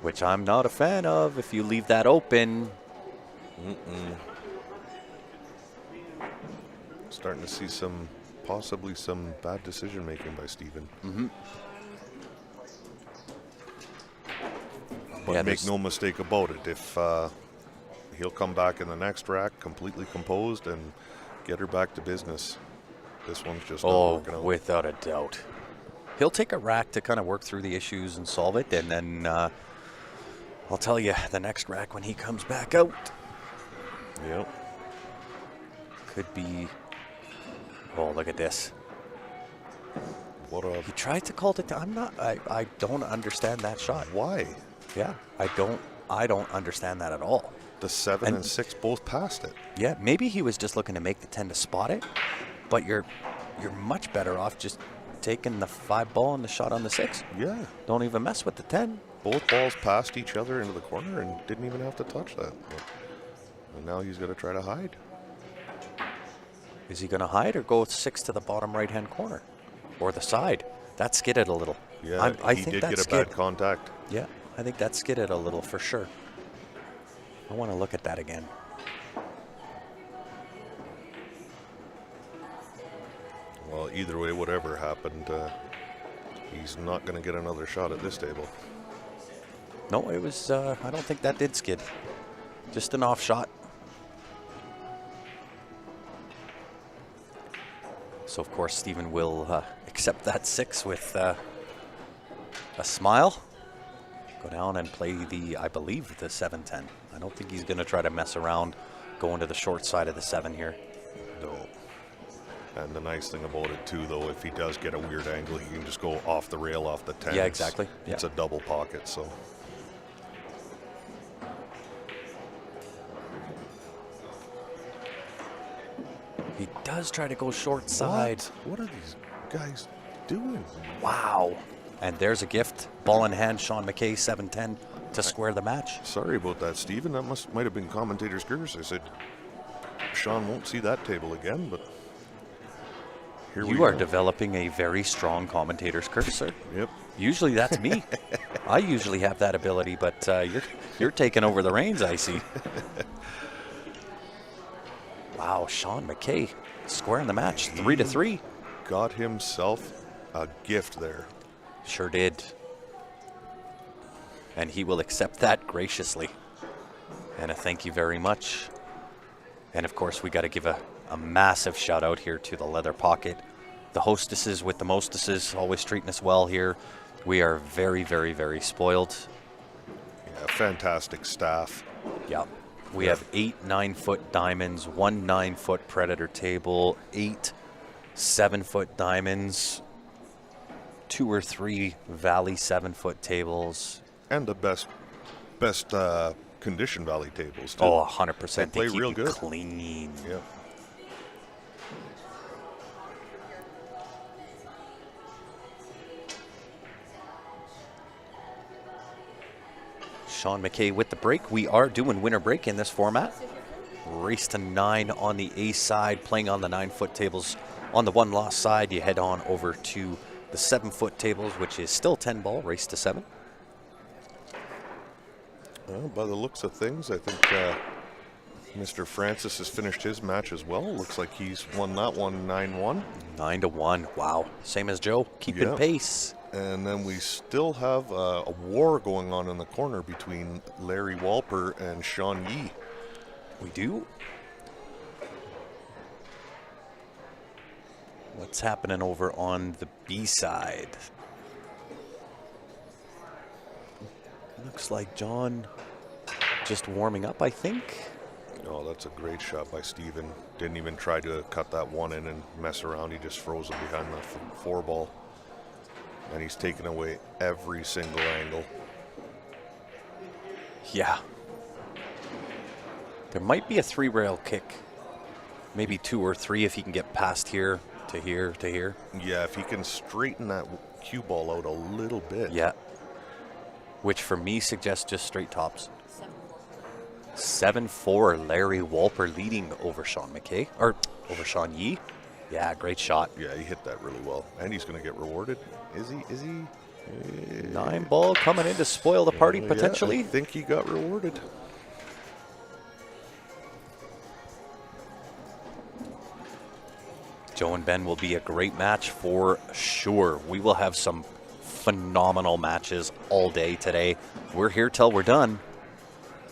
which I'm not a fan of. If you leave that open, Starting to see possibly some bad decision making by Steven. But Yeah, make no mistake about it. If he'll come back in the next rack completely composed and get her back to business. This one's just not working out. Without a doubt. He'll take a rack to kind of work through the issues and solve it, and then I'll tell you, the next rack when he comes back out Yep. could be. Oh, look at this. What a He tried to call it. I don't understand that shot. why? Yeah, I don't understand that at all. The 7 and 6 both passed it. Yeah, maybe he was just looking to make the 10 to spot it, but you're much better off just taking the 5 ball and the shot on the 6. Yeah. Don't even mess with the 10. Both balls passed each other into the corner and didn't even have to touch that. And now he's going to try to hide. Is he going to hide or go 6 to the bottom right-hand corner or the side? That skidded a little. Yeah, I he think did that get a skid. bad contact. Yeah, I think that skidded a little for sure. I want to look at that again. Well, either way, whatever happened, he's not going to get another shot at this table. No, it was. I don't think that did skid. Just an off shot. So of course Steven will accept that 6 with a smile. Go down and play I believe the 7-10. I don't think he's going to try to mess around going to the short side of the 7 here. No. And the nice thing about it too, though, if he does get a weird angle, he can just go off the rail off the 10. Yeah, exactly. It's Yeah. a double pocket, so. He does try to go short side. What are these guys doing? Wow. And there's a gift. Ball in hand, Sean McKay, 7-10 to square the match. Sorry about that, Stephen. That might have been commentator's curse. I said, Sean won't see that table again, but here we go. You are developing a very strong commentator's curse, sir. Yep. Usually that's me. I usually have that ability, but you're taking over the reins, I see. Wow, Sean McKay squaring the match, 3-3. Got himself a gift there. Sure did. And he will accept that graciously. And a thank you very much. And of course, we got to give a massive shout out here to the Leather Pocket. The hostesses with the mostesses always treating us well here. We are very, very, very spoiled. Yeah, fantastic staff. Yeah. We have 8 9-foot diamonds, 1 9-foot predator table, 8 7-foot diamonds, 2 or 3 Valley 7-foot tables. And the best condition Valley tables, too. Oh, 100%. They play keep real you good. Clean. Yep. Sean McKay with the break. We are doing winner break in this format. Race to 9 on the A side, playing on the 9-foot tables. On the 1 loss side, you head on over to the 7-foot tables, which is still 10 ball, race to 7. Well, by the looks of things, I think Mr. Francis has finished his match as well. Looks like he's won that one 9-1. 9-1. Wow. Same as Joe. Keeping pace. And then we still have a war going on in the corner between Larry Walper and Sean Yee. We do. What's happening over on the B side? Looks like John just warming up, I think. Oh, that's a great shot by Steven. Didn't even try to cut that one in and mess around. He just froze it behind the 4 ball. And he's taken away every single angle. Yeah. There might be a 3-rail kick. Maybe 2 or 3 if he can get past here to here to here. Yeah, if he can straighten that cue ball out a little bit. Yeah. Which for me suggests just straight tops. 7-4, Larry Walper leading over Sean McKay, or over Sean Yee. Yeah, great shot. Yeah, he hit that really well. And he's going to get rewarded. Is he? 9 ball coming in to spoil the party potentially. Yeah, I think he got rewarded. Joe and Ben will be a great match for sure. We will have some phenomenal matches all day today. We're here till we're done.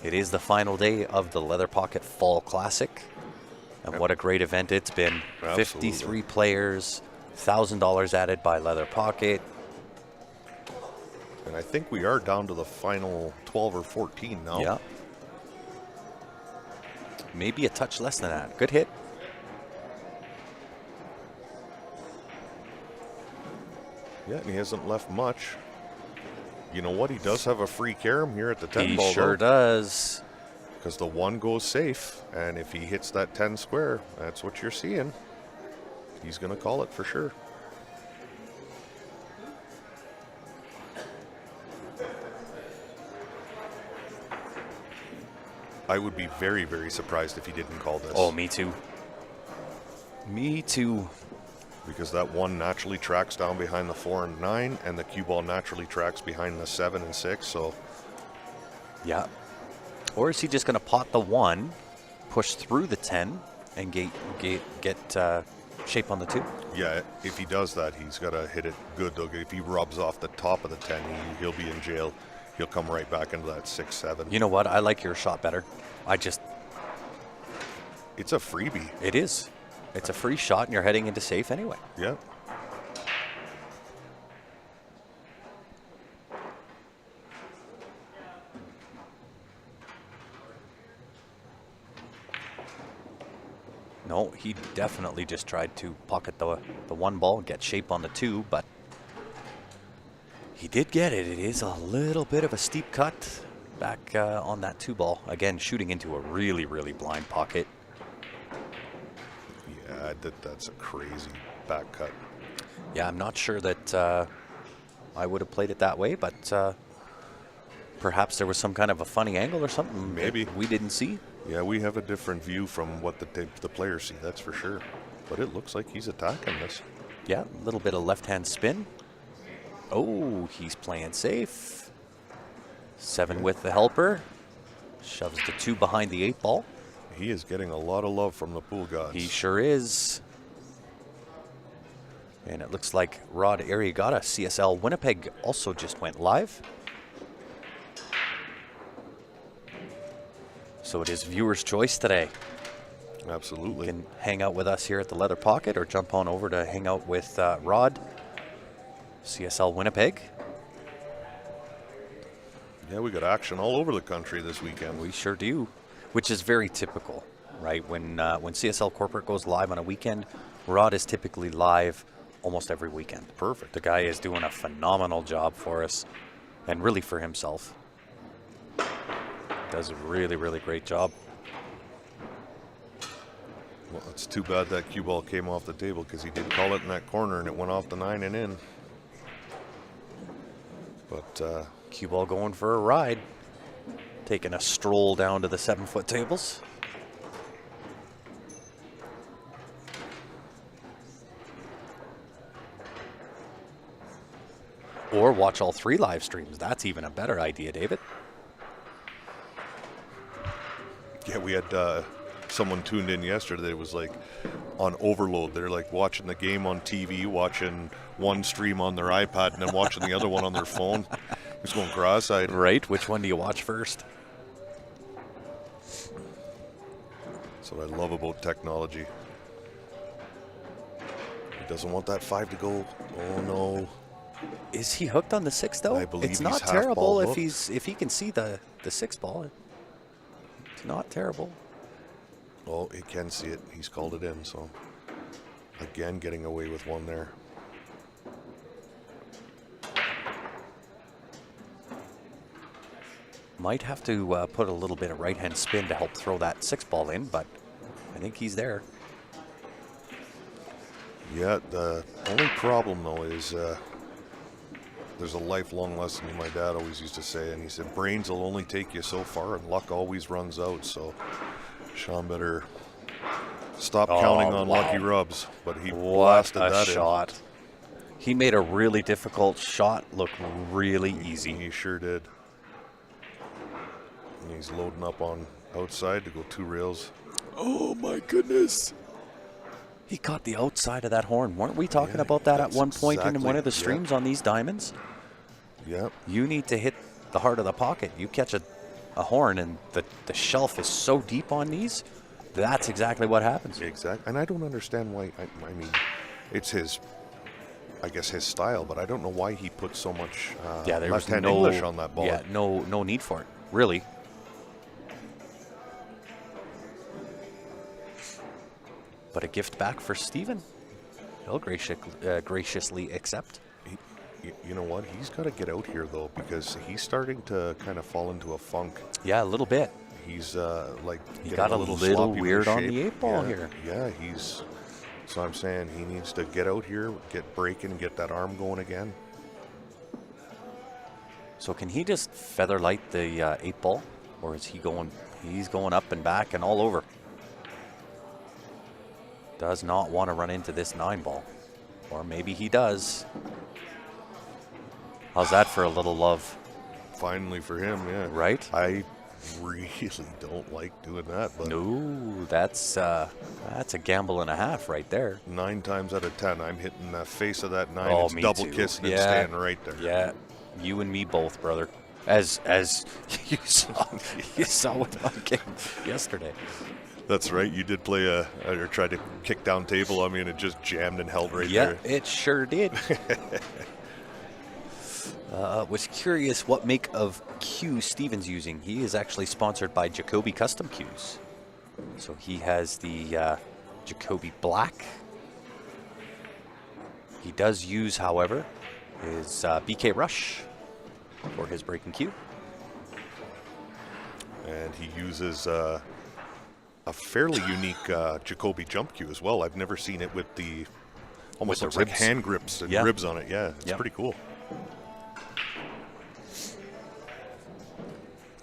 It is the final day of the Leather Pocket Fall Classic. And what a great event it's been. Absolutely. 53 players, $1,000 added by Leather Pocket. And I think we are down to the final 12 or 14 now. Yeah. Maybe a touch less than that. Good hit. Yeah, and he hasn't left much. You know what? He does have a free carom here at the 10 He ball. sure does. Because the 1 goes safe. And if he hits that 10 square, that's what you're seeing. He's going to call it for sure. I would be very, very surprised if he didn't call this. Oh, me too. Me too. Because that 1 naturally tracks down behind the 4 and 9, and the cue ball naturally tracks behind the 7 and 6. So, yeah. Or is he just going to pot the 1, push through the 10, and get shape on the 2? yeah, if he does that, he's got to hit it good. Though, if he rubs off the top of the 10, he'll be in jail. He'll come right back into that 6-7. You know what? I like your shot better. It's a freebie. It is. It's a free shot, and you're heading into safe anyway. Yeah. No, he definitely just tried to pocket the 1 ball and get shape on the 2, but he did get it. It is a little bit of a steep cut back on that 2 ball. Again, shooting into a really, really blind pocket. Yeah, that's a crazy back cut. Yeah, I'm not sure that I would have played it that way, but perhaps there was some kind of a funny angle or something Maybe. that we didn't see. Yeah, we have a different view from what the players see, that's for sure. But it looks like he's attacking this. Yeah, a little bit of left-hand spin. Oh, he's playing safe. 7 with the helper. Shoves the 2 behind the 8 ball. He is getting a lot of love from the pool gods. He sure is. And it looks like Rod Arriagada, CSL Winnipeg, also just went live. So it is viewer's choice today. Absolutely. You can hang out with us here at the Leather Pocket or jump on over to hang out with Rod, CSL Winnipeg. Yeah, we got action all over the country this weekend. We sure do, which is very typical, right? When CSL Corporate goes live on a weekend, Rod is typically live almost every weekend. Perfect. The guy is doing a phenomenal job for us and really for himself. Does a really, really great job. Well, it's too bad that cue ball came off the table because he did call it in that corner and it went off the 9 and in. But Cue ball going for a ride. Taking a stroll down to the 7-foot tables. Or watch all 3 live streams. That's even a better idea, David. yeah, we had someone tuned in yesterday that was like on overload. They're like watching the game on TV, watching one stream on their iPad, and then watching the other one on their phone. He's going cross-eyed. Right? Which one do you watch first? That's what I love about technology. He doesn't want that 5 to go. Oh no. Is he hooked on the 6 though? I believe it's he's not half terrible ball if hooked. he can see the 6 ball. It's not terrible. Oh, he can see it. He's called it in, so again getting away with one there. Might have to put a little bit of right-hand spin to help throw that 6 ball in, but I think he's there. Yeah, the only problem though is there's a lifelong lesson my dad always used to say, and he said brains will only take you so far and luck always runs out. So Sean better stop counting on wow. lucky rubs. But he What blasted a that shot. He made a really difficult shot look really in. easy. He sure did. And he's loading up on outside to go 2 rails. Oh my goodness. He caught the outside of that horn. Weren't we talking Yeah, about that at that's one point in one of the exactly- streams on these diamonds? Yep. You need to hit the heart of the pocket. You catch a horn and the shelf is so deep on these, that's exactly what happens. Exactly. And I don't understand why. I mean, it's his, I guess, his style, but I don't know why he put so much Yeah, there was left-hand no English on that ball. Yeah, no need for it, really. But a gift back for Steven. He'll graciously accept. You know what? He's got to get out here, though, because he's starting to kind of fall into a funk. Yeah, a little bit. He's like He getting got a little little sloppy with weird on shape. the 8 ball Yeah, here. Yeah, he's. So I'm saying he needs to get out here, get breaking, get that arm going again. So can he just feather light the 8 ball, or is he going? He's going up and back and all over. Does not want to run into this 9 ball, or maybe he does. How's that for a little love? Finally for him, yeah. Right? I really don't like doing that, but No, that's a gamble and a half right there. 9 times out of 10, I'm hitting the face of that 9. Oh, It's me double too. kissing and Yeah. staying right there. Yeah, you and me both, brother. As you saw with my game yesterday. That's right. You did play or tried to kick down table on me, and it just jammed and held right Yeah, there. it sure did. Was curious what make of cue Steven's using. He is actually sponsored by Jacoby Custom Cues. So he has the Jacoby Black. He does use, however, his BK Rush for his breaking cue. And he uses a fairly unique Jacoby jump cue as well. I've never seen it with the almost the looks like ribs. hand grips and Yeah. ribs on it. Yeah, it's Yep. pretty cool.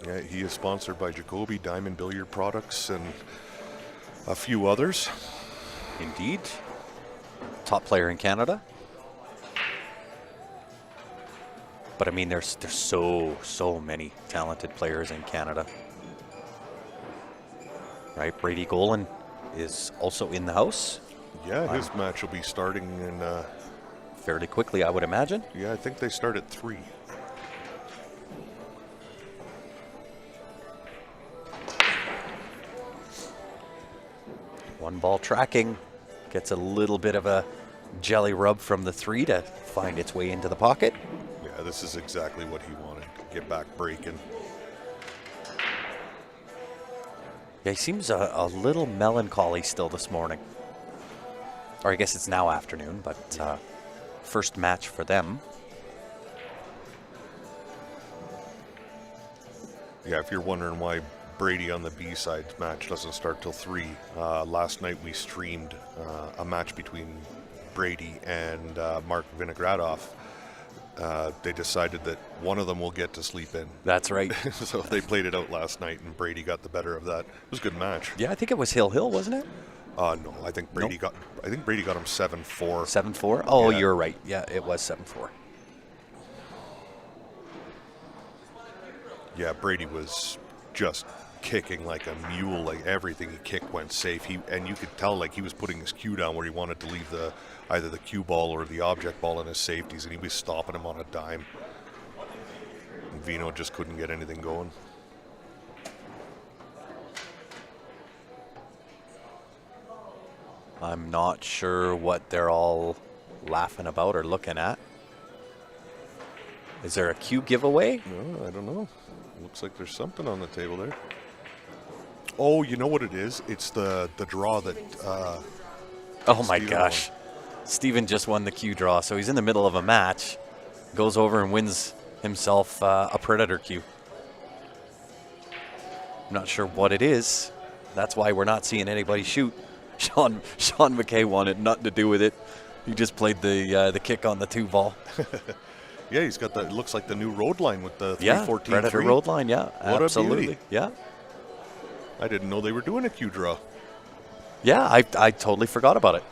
Yeah, he is sponsored by Jacoby Diamond Billiard Products and a few others. Indeed. Top player in Canada. But I mean, there's so many talented players in Canada. Right, Brady Golan is also in the house. Yeah, his match will be starting in, Fairly quickly, I would imagine. yeah, I think they start at 3. One ball tracking. Gets a little bit of a jelly rub from the 3 to find its way into the pocket. Yeah, this is exactly what he wanted. Get back breaking. Yeah, he seems a little melancholy still this morning. Or I guess it's now afternoon, but first match for them. Yeah, if you're wondering why Brady on the B-side match doesn't start till 3, last night we streamed a match between Brady and Mark Vinogradov. They decided that one of them will get to sleep in. That's right. So they played it out last night, and Brady got the better of that. It was a good match. Yeah, I think it was Hill, wasn't it? No, I think Brady got him 7-4. 7-4? Oh, Yeah. you're right. Yeah, it was 7-4. Yeah, Brady was just kicking like a mule. Like everything he kicked went safe. And you could tell like he was putting his cue down where he wanted to leave either the cue ball or the object ball in his safeties, and he was stopping him on a dime. And Vino just couldn't get anything going. I'm not sure what they're all laughing about or looking at. Is there a cue giveaway? No, I don't know. Looks like there's something on the table there. Oh, you know what it is? It's the draw that. Oh my Steven gosh. Steven just won the cue draw, so he's in the middle of a match, goes over and wins himself a Predator cue. I'm not sure what it is. That's why we're not seeing anybody shoot. Sean McKay won it, nothing to do with it. He just played the kick on the 2 ball. Yeah, he's got that. It looks like the new road line with the 314-3. Yeah, Predator road line, yeah, What a absolutely. beauty. Yeah. I didn't know they were doing a cue draw. Yeah, I totally forgot about it.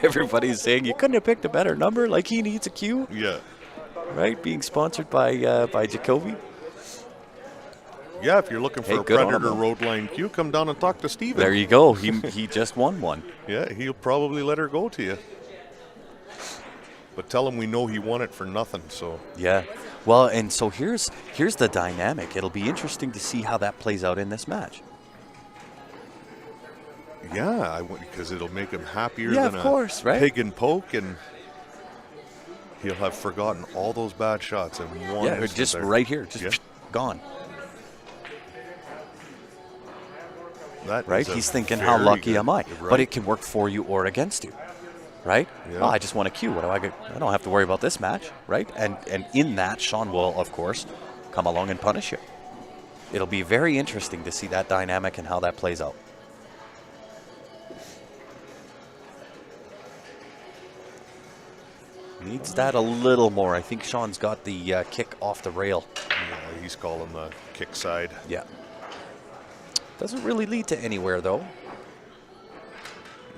Everybody's saying you couldn't have picked a better number, like he needs a cue, Yeah. right? Being sponsored by Jacoby. Yeah, if you're looking for Hey, a good on Predator him. road line cue, come down and talk to Steven. There you go. He just won one. Yeah, he'll probably let her go to you. But tell him we know he won it for nothing, so. Yeah. Well, and so here's the dynamic. It'll be interesting to see how that plays out in this match. Yeah, because it'll make him happier Yeah, than of course, a right? pig and poke, and he'll have forgotten all those bad shots in one Yeah, instant just there. right here, just Yeah. gone. That Right? is a He's thinking, how very lucky good- am I? Right. But it can work for you or against you, right? Yeah. Oh, I just want a cue. What do I get? I don't have to worry about this match, right? And in that, Sean will, of course, come along and punish you. It'll be very interesting to see that dynamic and how that plays out. Needs that a little more. I think Sean's got the kick off the rail. Yeah, he's calling the kick side. Yeah. Doesn't really lead to anywhere, though.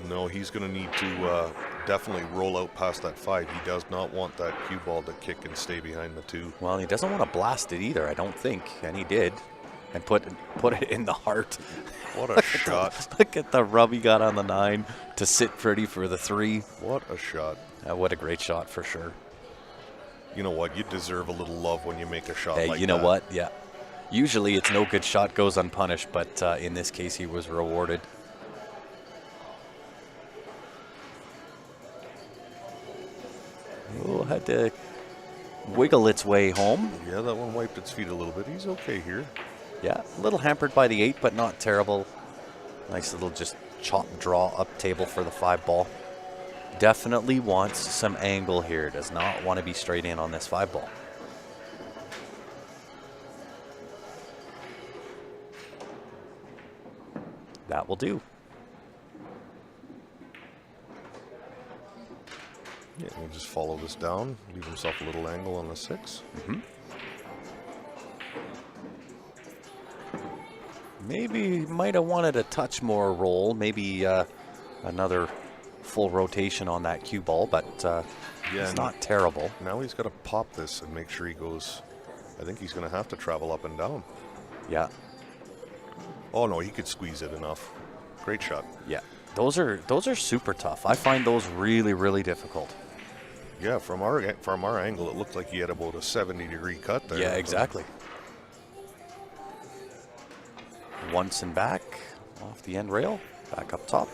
No, he's going to need to definitely roll out past that 5. He does not want that cue ball to kick and stay behind the 2. Well, he doesn't want to blast it either, I don't think. And he did. And put it in the heart. What a shot. Look at the rub he got on the 9 to sit pretty for the 3. What a shot. What a great shot for sure. You know what? You deserve a little love when you make a shot Hey, like you know that. what? Yeah. Usually it's no good shot goes unpunished, but in this case he was rewarded. Oh, had to wiggle its way home. Yeah, that one wiped its feet a little bit. He's okay here. Yeah, a little hampered by the 8, but not terrible. Nice little just chop draw up table for the 5 ball. Definitely wants some angle here. Does not want to be straight in on this 5 ball. That will do. Yeah, he'll just follow this down, leave himself a little angle on the 6. Maybe might have wanted a touch more roll. Maybe another full rotation on that cue ball, but it's not terrible. Now he's got to pop this and make sure he goes. I think he's going to have to travel up and down. Yeah. Oh no, he could squeeze it enough. Great shot. Yeah. Those are super tough. I find those really, really difficult. Yeah, from our angle, it looked like he had about a 70-degree cut there. Yeah, exactly. Once and back, off the end rail, back up top.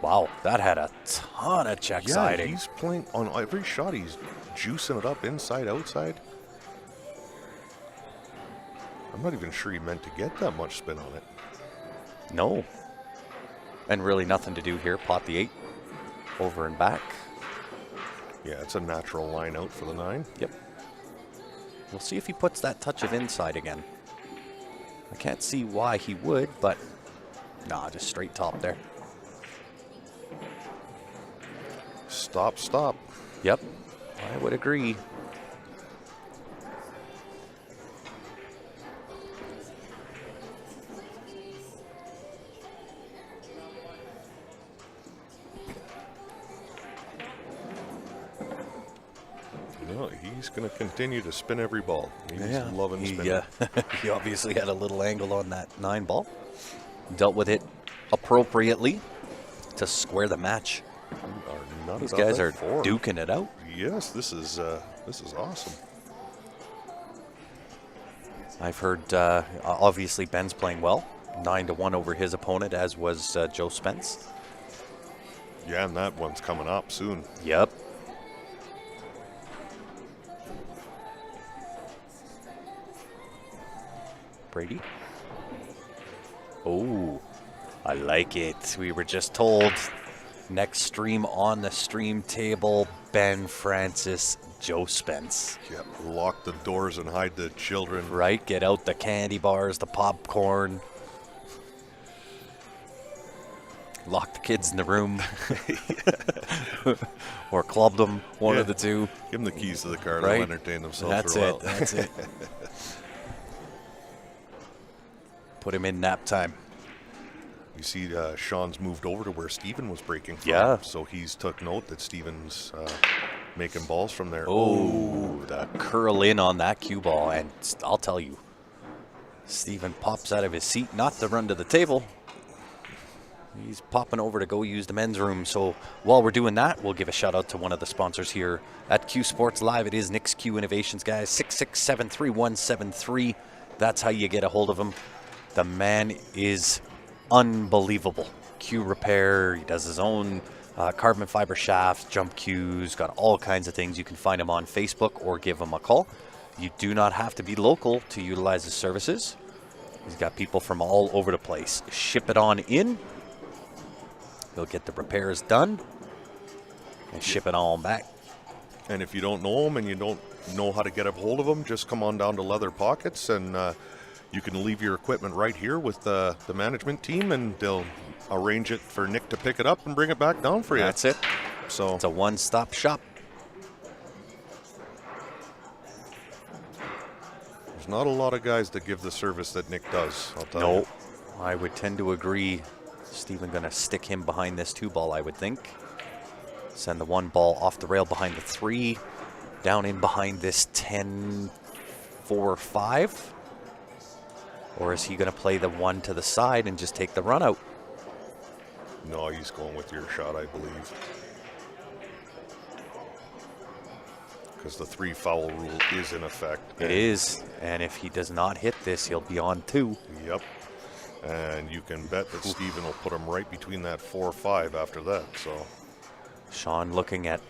Wow, that had a ton of check siding. He's playing on every shot. He's juicing it up inside, outside. I'm not even sure he meant to get that much spin on it. No. And really nothing to do here. Pot the 8, over and back. Yeah, it's a natural line out for the 9. Yep. We'll see if he puts that touch of inside again. I can't see why he would, but nah, just straight top there. Stop, stop. Yep, I would agree. No, he's going to continue to spin every ball. He's loving spinning. He obviously had a little angle on that 9 ball. Dealt with it appropriately to square the match. These guys are duking it out. Yes, this is awesome. I've heard, obviously, Ben's playing well. 9-1 over his opponent, as was Joe Spence. Yeah, and that one's coming up soon. Yep. Brady. Oh, I like it. We were just told next stream on the stream table, Ben Francis, Joe Spence. Yep, lock the doors and hide the children. Right, get out the candy bars, the popcorn. Lock the kids in the room. Or club them, one of the two. Give them the keys to the car, right? They'll entertain themselves for a while. That's it. Put him in nap time. You see Sean's moved over to where Steven was breaking from. Yeah. So he's took note that Steven's making balls from there. Oh, the curl in on that cue ball. And I'll tell you, Steven pops out of his seat, not to run to the table. He's popping over to go use the men's room. So while we're doing that, we'll give a shout out to one of the sponsors here at Q Sports Live. It is Nick's Q Innovations, guys. 667-3173. That's how you get a hold of him. The man is unbelievable. Cue repair. He does his own carbon fiber shafts, jump cues, got all kinds of things. You can find him on Facebook or give him a call. You do not have to be local to utilize his services. He's got people from all over the place. Ship it on in. He'll get the repairs done and ship it on back. And if you don't know him and you don't know how to get a hold of him, just come on down to Leather Pockets and you can leave your equipment right here with the management team, and they'll arrange it for Nick to pick it up and bring it back down for you. That's it. So it's a one-stop shop. There's not a lot of guys that give the service that Nick does, I'll tell you. No, I would tend to agree. Steven going to stick him behind this 2 ball, I would think. Send the 1 ball off the rail behind the 3. Down in behind this 10-4-5. Or is he going to play the 1 to the side and just take the run out? No, he's going with your shot, I believe. Because the 3 foul rule is in effect. It is. And if he does not hit this, he'll be on 2. Yep. And you can bet that Steven will put him right between that 4-5 after that. So Sean looking at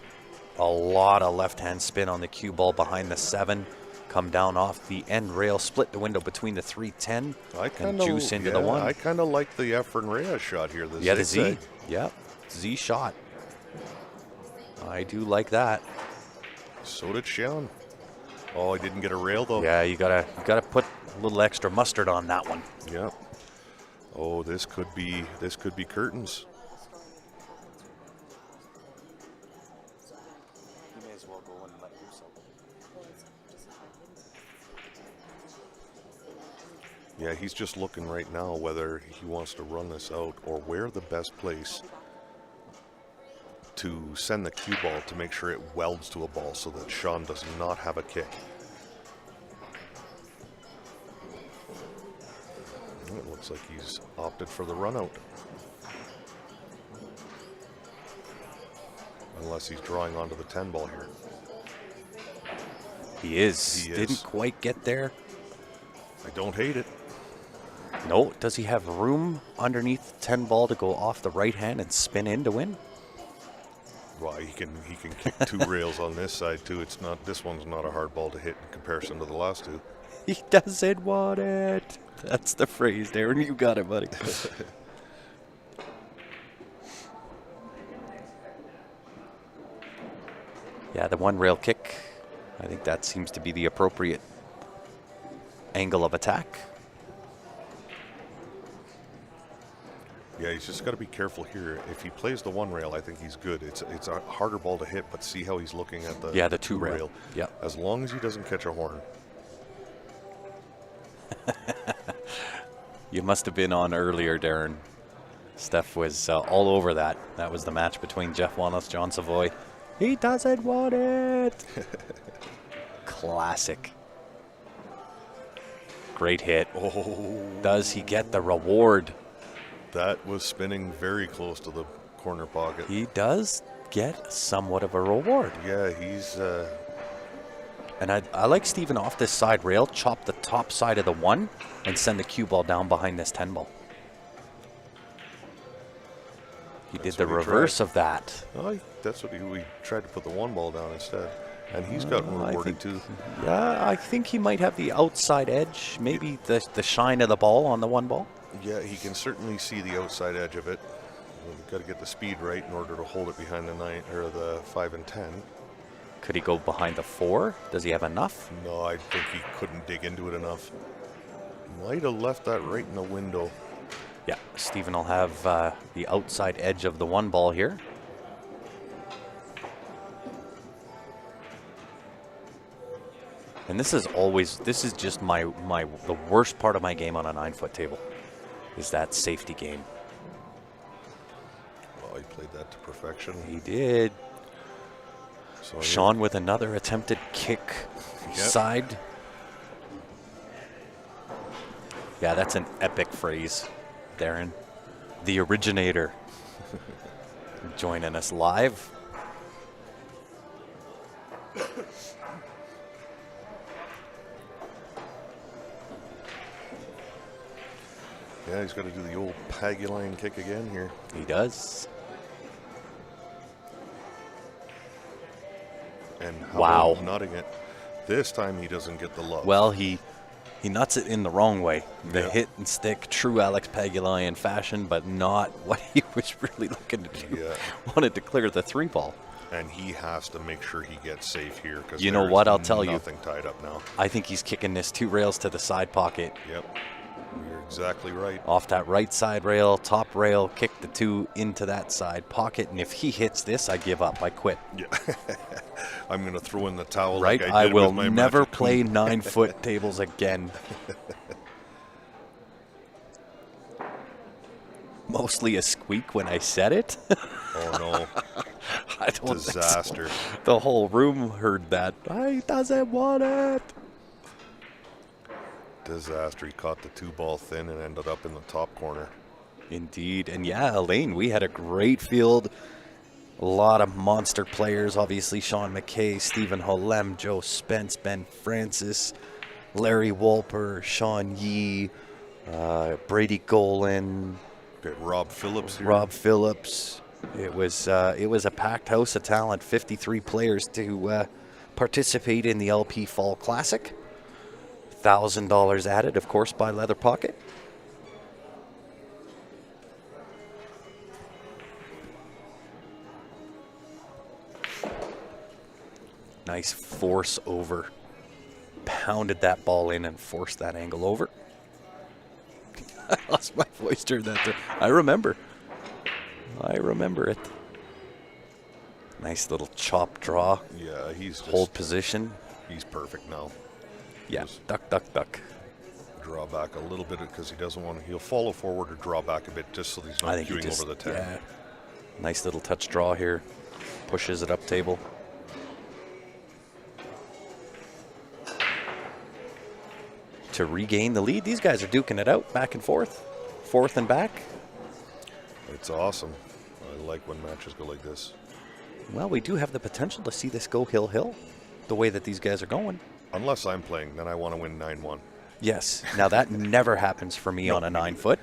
a lot of left-hand spin on the cue ball behind the 7. Come down off the end rail, split the window between the 3-10, and juice into the 1. I kind of like the Efren Reyes shot here. The Z. Yeah, Z shot. I do like that. So did Sean. Oh, he didn't get a rail though. Yeah, you gotta put a little extra mustard on that one. Yeah. Oh, this could be curtains. as well go and let loose. Yeah, he's just looking right now whether he wants to run this out or where the best place to send the cue ball to make sure it welds to a ball so that Sean does not have a kick. It looks like he's opted for the run out. Unless he's drawing onto the 10 ball here. He is. Didn't quite get there. I don't hate it. No, does he have room underneath the 10 ball to go off the right hand and spin in to win? Well, he can kick 2 rails on this side too. This one's not a hard ball to hit in comparison to the last 2. He doesn't want it. That's the phrase, Darren. You got it, buddy. Yeah, the 1 rail kick. I think that seems to be the appropriate angle of attack. Yeah, he's just got to be careful here. If he plays the 1 rail, I think he's good. It's a harder ball to hit, but see how he's looking at the 2 rail. Yeah. As long as he doesn't catch a horn. You must have been on earlier, Darren. Steph was all over that. That was the match between Jeff Wallace, John Savoy. He doesn't want it. Classic. Great hit. Oh. Does he get the reward? That was spinning very close to the corner pocket. He does get somewhat of a reward. Yeah, he's... And I like Steven off this side rail, chop the top side of the 1, and send the cue ball down behind this 10 ball. He did the reverse of that. Oh, that's what we tried to put the 1 ball down instead. And he's gotten rewarded too. Yeah, I think he might have the outside edge, maybe the shine of the ball on the 1 ball. Yeah, he can certainly see the outside edge of it. We've got to get the speed right in order to hold it behind the 9 or the 5 and 10. Could he go behind the 4? Does he have enough? No, I think he couldn't dig into it enough. Might have left that right in the window. Yeah, Steven will have the outside edge of the 1 ball here. And this is just the worst part of my game on a 9-foot table, is that safety game. Well, he played that to perfection. He did. So Sean with another attempted kick side. Yeah, that's an epic phrase, Darren. The originator joining us live. Yeah, he's got to do the old Paguline kick again here. He does. And how about nutting it? This time he doesn't get the love. Well, he nuts it in the wrong way. The hit and stick, true Alex Paguline fashion, but not what he was really looking to do. Yeah. Wanted to clear the 3 ball. And he has to make sure he gets safe here. Because you know what? I'll tell you. Nothing tied up now. I think he's kicking this 2 rails to the side pocket. Yep. You're exactly right. Off that right side rail, top rail, kick the 2 into that side pocket. And if he hits this, I give up. I quit. Yeah. I'm going to throw in the towel. Right? Like I did will with my never Magic play Coop. 9-foot tables again. Mostly a squeak when I said it. Oh, no. I don't Disaster. think so. The whole room heard that. He doesn't want it. Disaster. He caught the 2 ball thin and ended up in the top corner. Indeed. And yeah, Elaine, we had a great field. A lot of monster players. Obviously, Sean McKay, Stephen Holem, Joe Spence, Ben Francis, Larry Wolper, Sean Yee, Brady Golan. Rob Phillips here. Rob Phillips. It was a packed house of talent. 53 players to participate in the LP Fall Classic. $1,000 added, of course, by Leather Pocket. Nice force over. Pounded that ball in and forced that angle over. I lost my voice during that. I remember it. Nice little chop draw. Yeah, he's just, Hold position. he's perfect now. Yeah, Just duck, duck, duck. draw back a little bit because he doesn't want to. He'll follow forward or draw back a bit just so he's I not think he queuing just, over the 10. yeah. Nice little touch draw here. Pushes it up table. To regain the lead, these guys are duking it out back and forth. Forth and back. It's awesome. I like when matches go like this. Well, we do have the potential to see this go hill-hill the way that these guys are going. Unless I'm playing, then I want to win 9-1. Yes. Now, that never happens for me on a 9-foot.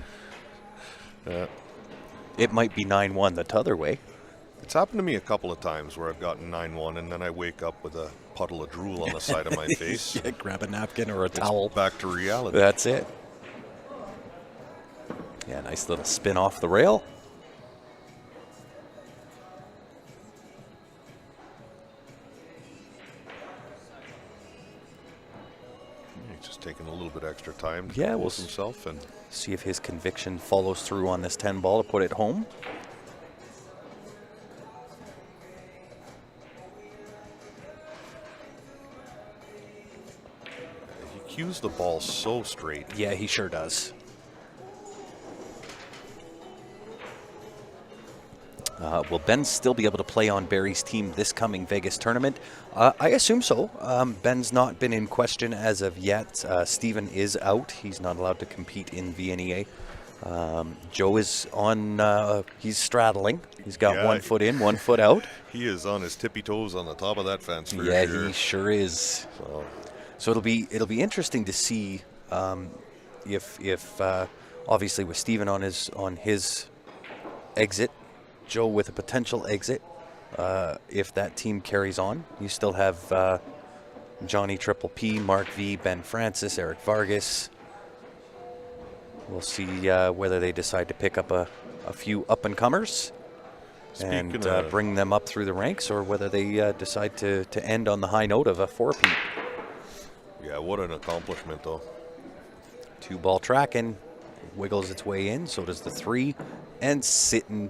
It might be 9-1 the t'other way. It's happened to me a couple of times where I've gotten 9-1 and then I wake up with a puddle of drool on the side of my face. Yeah, grab a napkin or a It's towel. back to reality. That's it. Yeah, nice little spin off the rail. He's just taking a little bit extra time to Yeah, compose himself. And See if his conviction follows through on this 10 ball to put it home. he cues the ball so straight. Yeah, he sure does. Will Ben still be able to play on Barry's team this coming Vegas tournament? I assume so. Ben's not been in question as of yet. Steven is out. He's not allowed to compete in VNEA. Joe is on, he's straddling. He's got 1 foot in, 1 foot out. He is on his tippy toes on the top of that fence for Yeah, sure. he sure is. So it'll be interesting to see if obviously with Steven on his exit, Joe with a potential exit, if that team carries on. You still have Johnny Triple P, Mark V, Ben Francis, Eric Vargas. We'll see whether they decide to pick up a few up-and-comers and bring them up through the ranks, or whether they decide to end on the high note of a four-peat. Yeah, what an accomplishment, though. 2-ball tracking, wiggles its way in, so does the 3, and sitting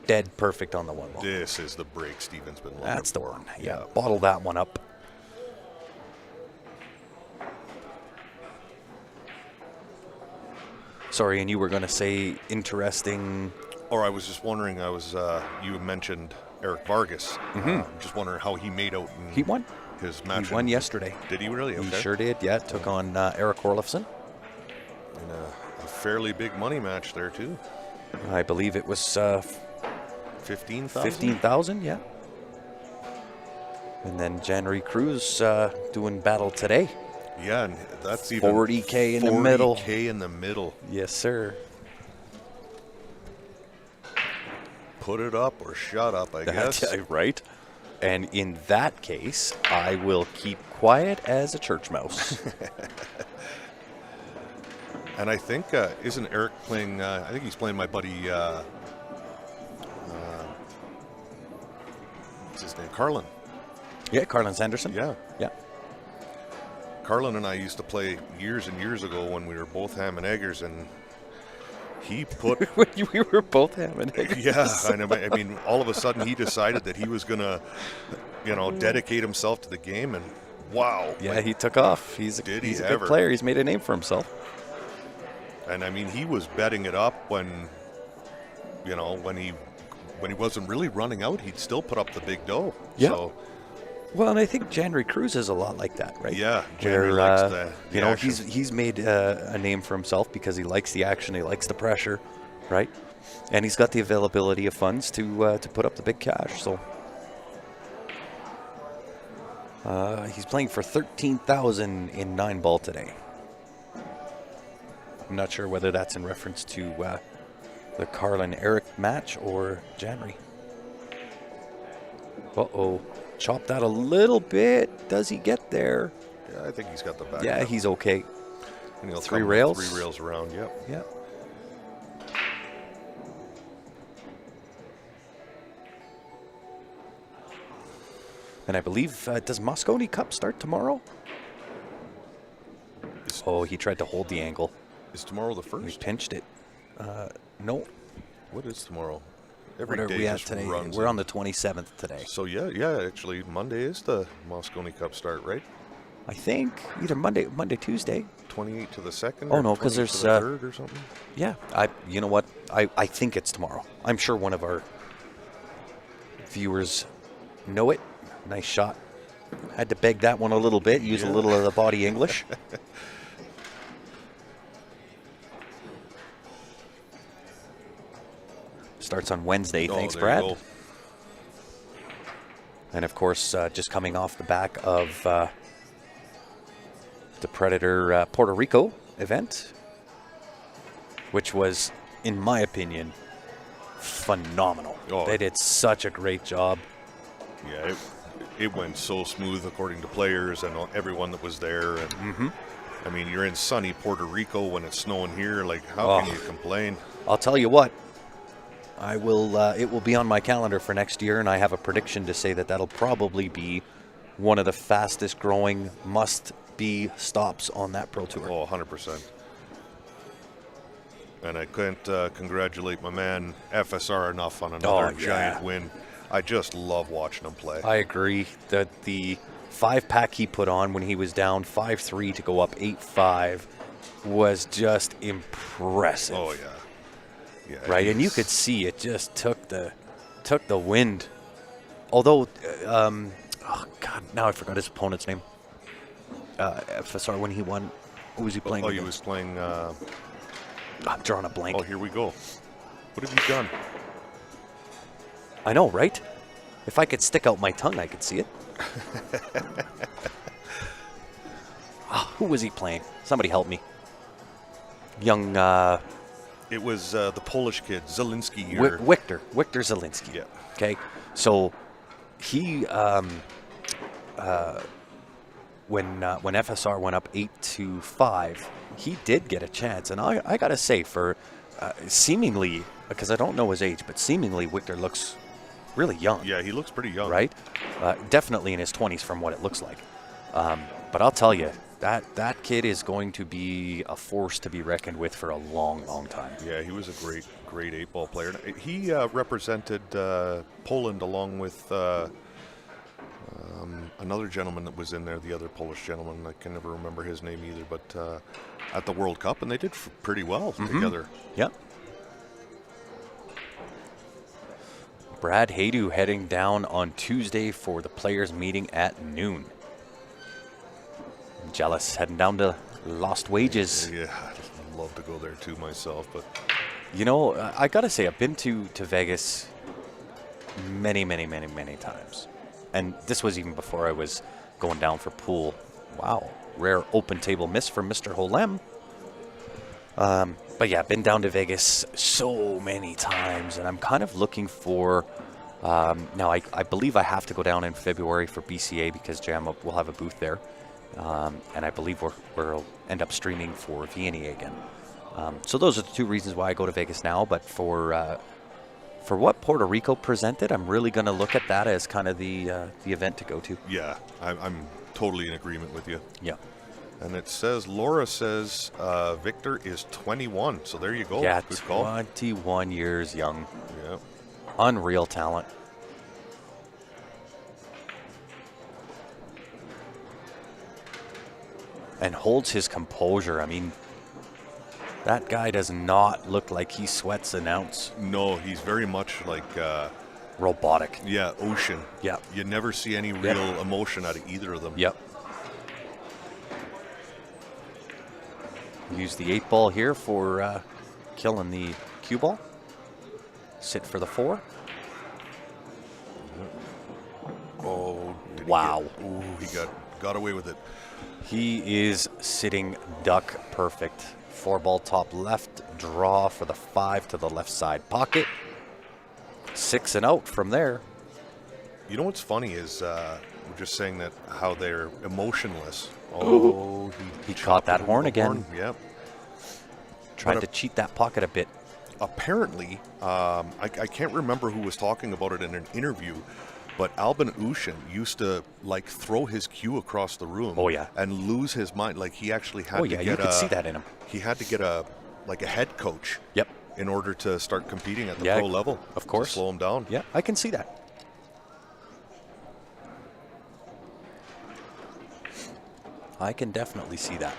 dead perfect on the 1 ball. This is the break Steven's been looking That's the for. one. Yeah, bottle that one up. Sorry, and you were going to say interesting. Or I was just wondering, you mentioned Eric Vargas. Just wondering how he made out in He won. his match. He won yesterday. Did he really? He Okay. sure did. Yeah, took on Eric Orlofsson. In a fairly big money match there, too. I believe it was 15,000? 15,000. Yeah. And then January Cruz doing battle today. Yeah, and that's even 40K in the middle. 40K in the middle. Yes, sir. Put it up or shut up, I guess. Right. And in that case, I will keep quiet as a church mouse. And I think, isn't Eric playing, I think he's playing my buddy, what's his name, Carlin. Yeah, Carlin Sanderson. Yeah. Yeah. Carlin and I used to play years and years ago when we were both ham and eggers, and he put... We were both having it. Yeah, I mean, all of a sudden he decided that he was going to, dedicate himself to the game, and wow. Yeah, he took off. He's a good player. He's made a name for himself. And I mean, he was betting it up when he wasn't really running out, he'd still put up the big dough. Yeah. So, Well, and I think January Cruz is a lot like that, right? yeah, Where, January likes the action. he's made a name for himself because he likes the action, he likes the pressure, right? And he's got the availability of funds to put up the big cash. So he's playing for 13,000 in 9-ball today. I'm not sure whether that's in reference to the Carlin Eric match or January. Uh-oh. Chop that a little bit. Does he get there? Yeah, I think he's got the back. Yeah, he's okay. And he'll 3 come with rails? 3 rails around, yep. Yeah. And I believe, does Moscone Cup start tomorrow? Oh, he tried to hold the angle. Is tomorrow the He first? pinched it. No. What is tomorrow? Every What are day we at just today? runs We're in. on the 27th today. So yeah, actually Monday is the Moscone Cup start, right? I think either Monday, Tuesday. 28 to the 2nd. Oh, or no, 'cause 20 there's, to the 3rd or something. Yeah, you know what? I think it's tomorrow. I'm sure one of our viewers know it. Nice shot. Had to beg that one a little bit, use a little of the body English. Starts on Wednesday. Thanks, there Brad. you go. And of course, just coming off the back of the Predator Puerto Rico event, which was, in my opinion, phenomenal. Oh. They did such a great job. Yeah, it went so smooth according to players and everyone that was there. And I mean, you're in sunny Puerto Rico when it's snowing here. Like, how can you complain? I'll tell you what, I will. It will be on my calendar for next year, and I have a prediction to say that that'll probably be one of the fastest growing must-be stops on that Pro Tour. Oh, 100%. And I couldn't congratulate my man FSR enough on another giant win. I just love watching him play. I agree that the 5-pack he put on when he was down 5-3 to go up 8-5 was just impressive. Oh yeah, right, and you could see it just took the wind. Although, oh God, now I forgot his opponent's name. FSR when he won, who was he playing? Oh, he was playing. I'm drawing a blank. Oh, here we go. What have you done? I know, right? If I could stick out my tongue, I could see it. Who was he playing? Somebody help me. Young. It was the Polish kid, Zielinski. Wiktor Zielinski. Yeah. Okay. So he, when FSR went up 8-5, he did get a chance, and I gotta say, for seemingly, because I don't know his age, but seemingly Wiktor looks really young. Yeah, he looks pretty young. Right? Definitely in his 20s from what it looks like. But I'll tell you, that kid is going to be a force to be reckoned with for a long, long time. Yeah, he was a great 8-ball player. He represented Poland along with another gentleman that was in there, the other Polish gentleman. I can never remember his name either, but at the World Cup, and they did pretty well together. Yep. Brad Haydu heading down on Tuesday for the players' meeting at noon. Jealous, heading down to Lost Wages. Yeah, I'd love to go there too myself, but you know, I gotta say, I've been to Vegas many times, and this was even before I was going down for pool. Wow, rare open table miss from Mr. Holem. But yeah, been down to Vegas so many times, and I'm kind of looking for. Now, I believe I have to go down in February for BCA because Jam Up will have a booth there. And I believe we'll end up streaming for VNE again. So those are the two reasons why I go to Vegas now. But for what Puerto Rico presented, I'm really going to look at that as kind of the event to go to. yeah, I'm totally in agreement with you. Yeah. And it says, Laura says Victor is 21. So there you go. Yeah, Good call. 21 years young. Yeah. Unreal talent. And holds his composure. I mean, that guy does not look like he sweats an ounce. No, he's very much like Robotic. yeah, ocean. Yeah. You never see any real emotion out of either of them. Yep. Use the 8-ball here for killing the cue ball. Sit for the 4. Oh, Wow. He got away with it. He is sitting duck perfect. 4-ball top left, draw for the 5 to the left side pocket. 6 and out from there. You know what's funny is we're just saying that how they're emotionless. Oh, He caught that horn again. Yep. Tried to cheat that pocket a bit. Apparently, I can't remember who was talking about it in an interview, but Albin Ushin used to like throw his cue across the room. Oh, yeah. And lose his mind. Like he actually had Oh to yeah, get you could see that in him. He had to get a head coach. Yep. in order to start competing at the Yeah, pro level. of course. To slow him down. Yeah, I can see that. I can definitely see that.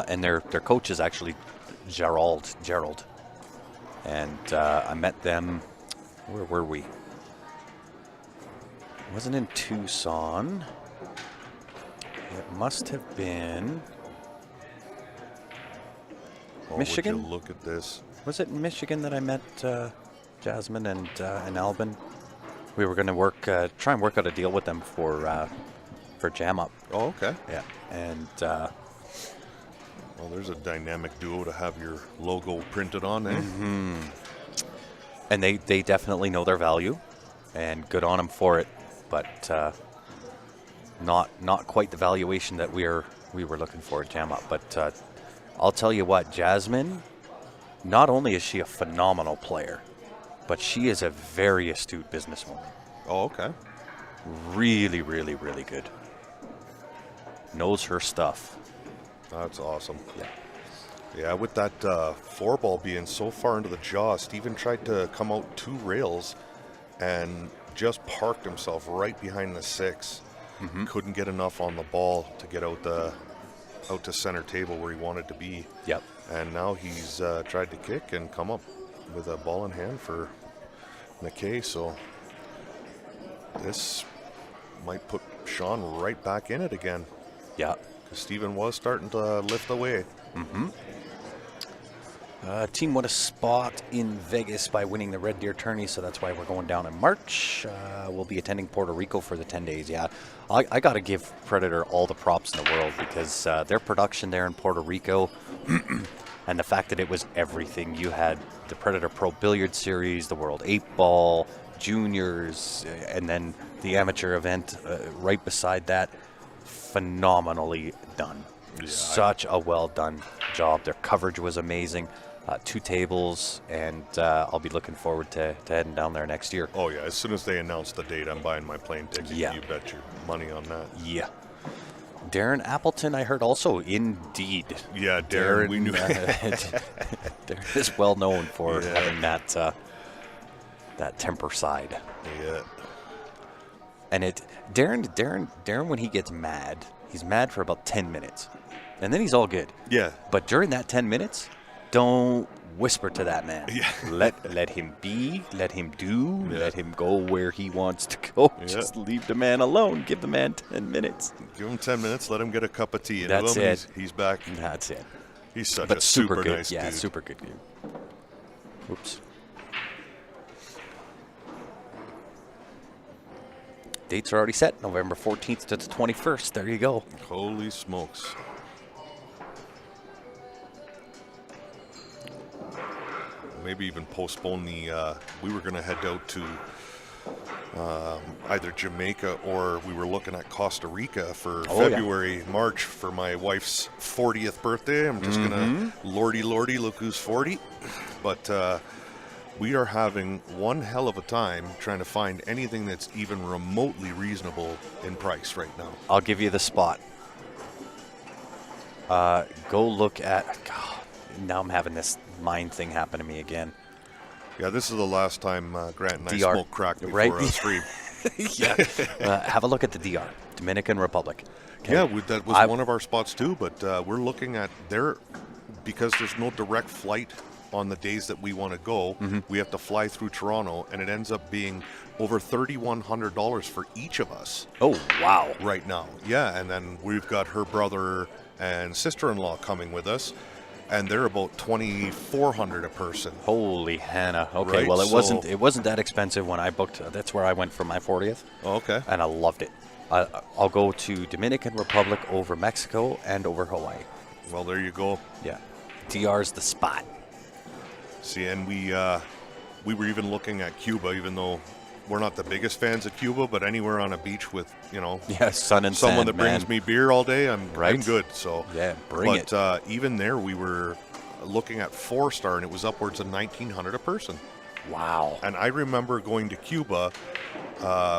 And their coach is actually Gerald. And I met them, where were we? It wasn't in Tucson. It must have been Michigan. Would you look at this. Was it in Michigan that I met Jasmine and Albin? We were going to try and work out a deal with them for Jam Up. Oh, okay. Yeah, and Well, there's a dynamic duo to have your logo printed on, eh? and they definitely know their value, and good on them for it. But not quite the valuation that we were looking for at Jam Up. But I'll tell you what, Jasmine, not only is she a phenomenal player, but she is a very astute businesswoman. Oh, okay. Really, really, really good. Knows her stuff. That's awesome. Yeah. Yeah, with that 4-ball being so far into the jaw, Steven tried to come out 2 rails and just parked himself right behind the 6. Couldn't get enough on the ball to get out to center table where he wanted to be. Yep. And now he's tried to kick and come up with a ball in hand for McKay. So this might put Sean right back in it again. Yeah. Because Steven was starting to lift away. Team won a spot in Vegas by winning the Red Deer Tourney, so that's why we're going down in March. We'll be attending Puerto Rico for the 10 days. Yeah, I got to give Predator all the props in the world because their production there in Puerto Rico and the fact that it was everything. You had the Predator Pro Billiard Series, the World 8-Ball, Juniors, and then the amateur event right beside that. Phenomenally done. Yeah, Such a well done job. Their coverage was amazing. 2 tables, and I'll be looking forward to heading down there next year. Oh, yeah. As soon as they announce the date, I'm buying my plane ticket. Yeah. You bet your money on that. Yeah. Darren Appleton, I heard also, indeed. Yeah, Darren, we knew. Darren is well known for having that temper side. Yeah. And Darren, when he gets mad, he's mad for about 10 minutes. And then he's all good. Yeah. But during that 10 minutes, don't whisper to that man. Yeah. Let him be, let him do, let him go where he wants to go. Yeah. Just leave the man alone. Give the man 10 minutes. Give him 10 minutes. Let him get a cup of tea. Into That's him, it. He's back. That's it. He's such But a super good. nice Yeah, dude. super good dude. Oops. Dates are already set. November 14th to the 21st. There you go. Holy smokes. Maybe even postpone the. We were going to head out to either Jamaica or we were looking at Costa Rica for February, March for my wife's 40th birthday. I'm just going to lordy, look who's 40. But we are having one hell of a time trying to find anything that's even remotely reasonable in price right now. I'll give you the spot. Go look at. God, now I'm having this mind thing happen to me again. Yeah, this is the last time Grant and I DR, smoked crack before right? a stream. Yeah. Have a look at the DR, Dominican Republic. Okay. Yeah, that was one of our spots too, but we're looking at because there's no direct flight on the days that we want to go, we have to fly through Toronto, and it ends up being over $3,100 for each of us. Oh, wow. Right now. Yeah, and then we've got her brother and sister-in-law coming with us, and they're about $2,400 a person. Holy Hannah. Okay, Right, well, it so- wasn't that expensive when I booked. That's where I went for my 40th. Oh, okay. And I loved it. I'll go to Dominican Republic over Mexico and over Hawaii. Well, there you go. Yeah. DR's the spot. See, and we were even looking at Cuba, even though we're not the biggest fans of Cuba, but anywhere on a beach with, Yeah, sun and someone sand, that brings man. me beer all day, I'm Right. good. So Yeah, bring it. But even there, we were looking at 4-star, and it was upwards of $1,900 a person. Wow. And I remember going to Cuba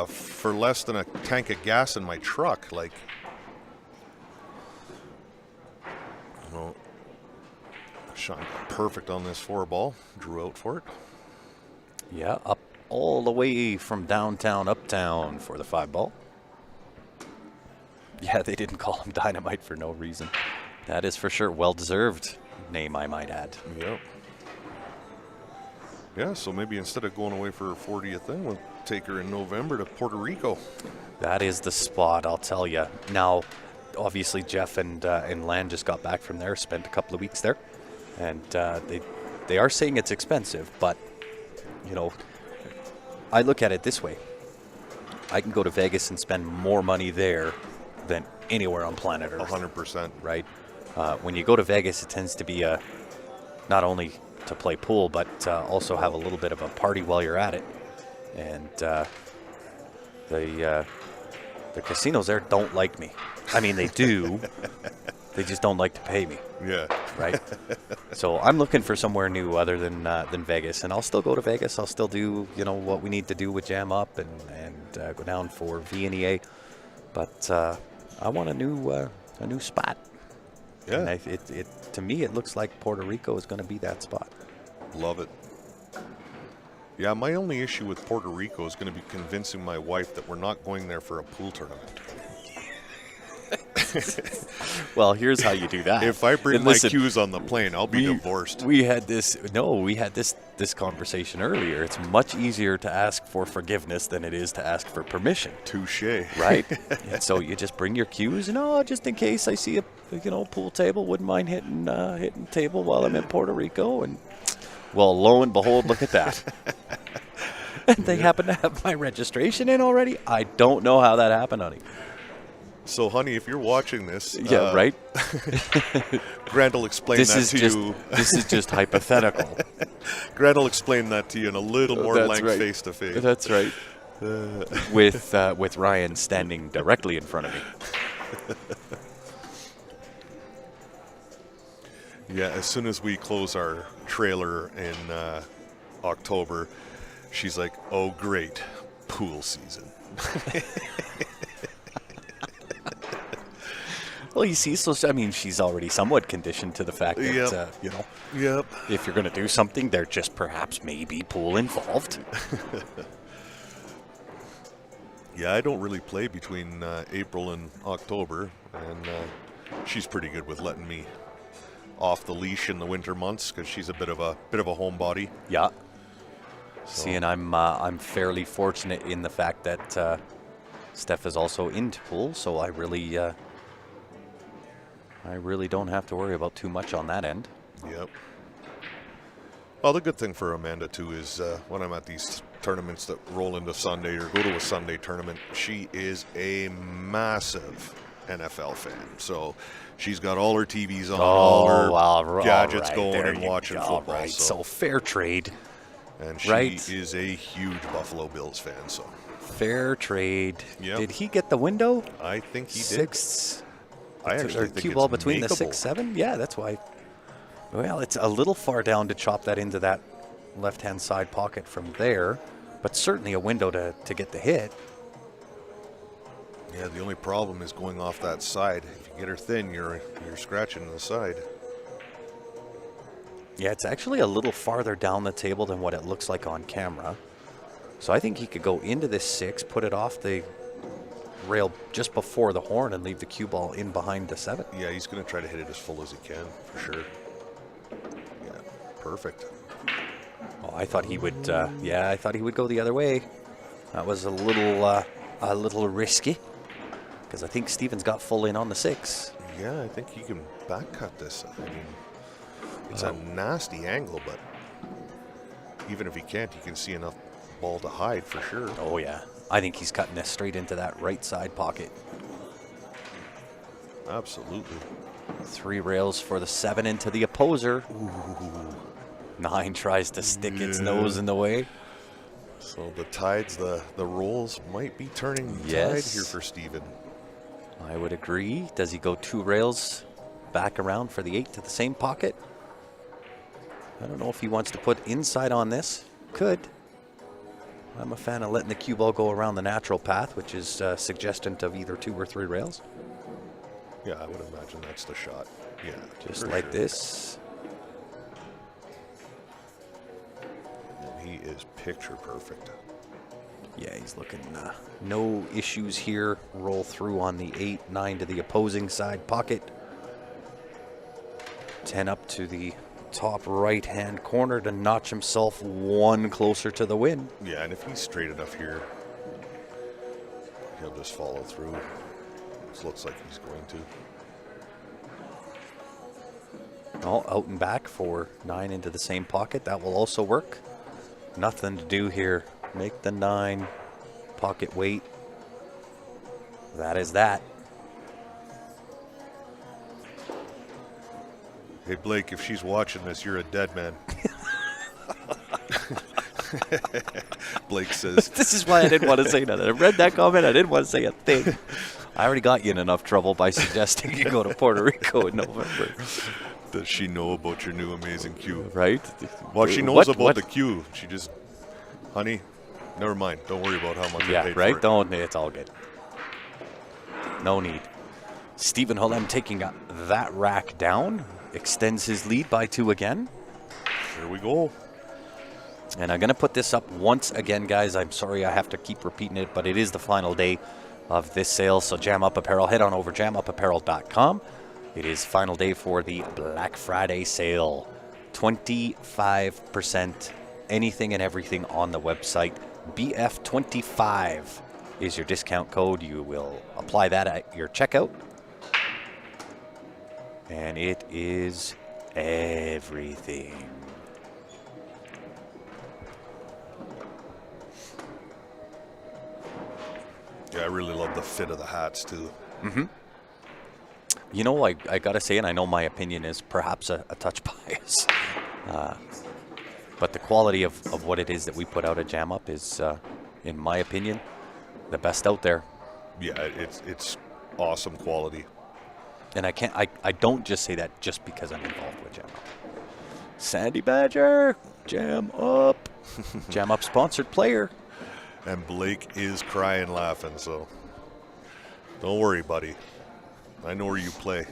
for less than a tank of gas in my truck. Like, Sean got perfect on this 4-ball. Drew out for it. Yeah, up all the way from downtown uptown for the 5-ball. Yeah, they didn't call him Dynamite for no reason. That is for sure. Well-deserved name, I might add. Yep. Yeah, so maybe instead of going away for her 40th thing, we'll take her in November to Puerto Rico. That is the spot, I'll tell you. Now, obviously, Jeff and Lan just got back from there, spent a couple of weeks there. And they are saying it's expensive, but, you know, I look at it this way. I can go to Vegas and spend more money there than anywhere on planet Earth. 100%. Right? When you go to Vegas, it tends to be not only to play pool, but also have a little bit of a party while you're at it. And the casinos there don't like me. I mean, they do. They just don't like to pay me. Yeah. Right? So I'm looking for somewhere new other than Vegas, and I'll still go to Vegas. I'll still do, you know, what we need to do with Jam Up and go down for VNEA. But I want a new spot. Yeah. And it to me, it looks like Puerto Rico is going to be that spot. Love it. Yeah, my only issue with Puerto Rico is going to be convincing my wife that we're not going there for a pool tournament. Well, here's how you do that. If I bring And my listen, cues on the plane, I'll be divorced. We had this conversation earlier. It's much easier to ask for forgiveness than it is to ask for permission. Touche. Right? And so you just bring your cues, and just in case I see a pool table, wouldn't mind hitting table while I'm in Puerto Rico. And well, lo and behold, look at that. And they happen to have my registration in already. I don't know how that happened, honey. So, honey, if you're watching this, Yeah, right. Grant will explain This that is to just you. this is just hypothetical. Grant will explain that to you in a little more That's length, right. face to face. That's right. With Ryan standing directly in front of me. Yeah, as soon as we close our trailer in October, she's like, "Oh, great, pool season." Well, you see, so I mean, she's already somewhat conditioned to the fact that Yep. Yep. if you're going to do something, there just perhaps may be pool involved. Yeah, I don't really play between April and October, and she's pretty good with letting me off the leash in the winter months because she's a bit of a homebody. Yeah. See, and I'm fairly fortunate in the fact that Steph is also into pool, so I really don't have to worry about too much on that end. Yep. Well, the good thing for Amanda, too, is when I'm at these tournaments that roll into Sunday or go to a Sunday tournament, she is a massive NFL fan. So she's got all her TVs on, all her gadgets going and watching football. Right. So fair trade. And she is a huge Buffalo Bills fan. So fair trade. Yep. Did he get the window? I think he did. Sixth. I actually think cue it's ball between the makeable. 6-7. Yeah, that's why. Well, it's a little far down to chop that into that left-hand side pocket from there, but certainly a window to get the hit. Yeah, the only problem is going off that side. If you get her thin, you're scratching the side. Yeah, it's actually a little farther down the table than what it looks like on camera. So I think he could go into this 6, put it off the rail just before the horn and leave the cue ball in behind the 7. Yeah, he's going to try to hit it as full as he can, for sure. Yeah, perfect. Oh, I thought he would. I thought he would go the other way. That was a little risky because I think Steven's got full in on the 6. Yeah, I think he can back cut this. I mean, it's a nasty angle, but even if he can't, he can see enough ball to hide for sure. Oh yeah, I think he's cutting this straight into that right side pocket. Absolutely. 3 rails for the 7 into the opposer. Ooh. 9 tries to stick its nose in the way. So the tides, the rolls might be turning the tide here for Steven. I would agree. Does he go 2 rails back around for the 8 to the same pocket? I don't know if he wants to put inside on this. Could. I'm a fan of letting the cue ball go around the natural path, which is suggestant of either 2 or 3 rails. Yeah, I would imagine that's the shot. Yeah, Just like this. he is picture perfect. Yeah, he's looking no issues here. Roll through on the 8, 9 to the opposing side pocket. 10 up to the top right-hand corner to notch himself one closer to the win. Yeah, and if he's straight enough here, he'll just follow through. This looks like he's going to. Oh, out and back for 9 into the same pocket. That will also work. Nothing to do here. Make the 9 pocket wait. That is that. Hey, Blake, if she's watching this, you're a dead man. Blake says. This is why I didn't want to say nothing. I read that comment. I didn't want to say a thing. I already got you in enough trouble by suggesting you go to Puerto Rico in November. Does she know about your new amazing cue? Right? Well, she knows about the cue. She just, honey, never mind. Don't worry about how much I paid right? for it. Don't. It's all good. No need. Stephen Holem taking that rack down. Extends his lead by 2 again. Here we go. And I'm going to put this up once again, guys. I'm sorry I have to keep repeating it, but it is the final day of this sale. So Jam Up Apparel, head on over jamupapparel.com. It is final day for the Black Friday sale. 25% anything and everything on the website. BF25 is your discount code. You will apply that at your checkout. And it is everything. Yeah, I really love the fit of the hats, too. Mm-hmm. You know, I got to say, and I know my opinion is perhaps a touch biased, but the quality of what it is that we put out at Jam Up is, in my opinion, the best out there. Yeah, it's awesome quality. And I don't just say that just because I'm involved with Jam Up. Sandy Badger, Jam Up. Jam Up sponsored player. And Blake is crying laughing, so don't worry, buddy. I know where you play.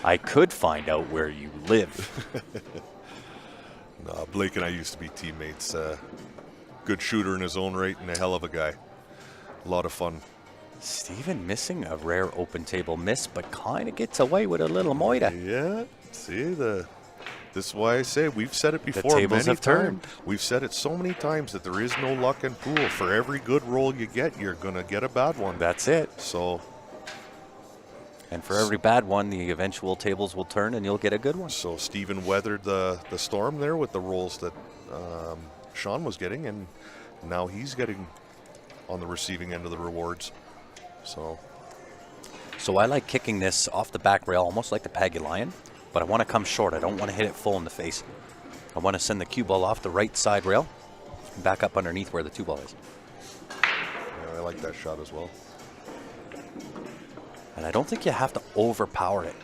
I could find out where you live. No, Blake and I used to be teammates. Good shooter in his own right and a hell of a guy. A lot of fun. Steven missing a rare open table miss, but kind of gets away with a little moita. Yeah, see, this is why I say we've said it before. The tables have turned. We've said it so many times that there is no luck in pool. For every good roll you get, you're going to get a bad one. That's it. So, and for every bad one, the eventual tables will turn and you'll get a good one. So Steven weathered the storm there with the rolls that Sean was getting, and now he's getting on the receiving end of the rewards. So I like kicking this off the back rail, almost like the Paggy Lion, but I want to come short. I don't want to hit it full in the face. I want to send the cue ball off the right side rail, back up underneath where the 2 ball is. Yeah, I like that shot as well. And I don't think you have to overpower it.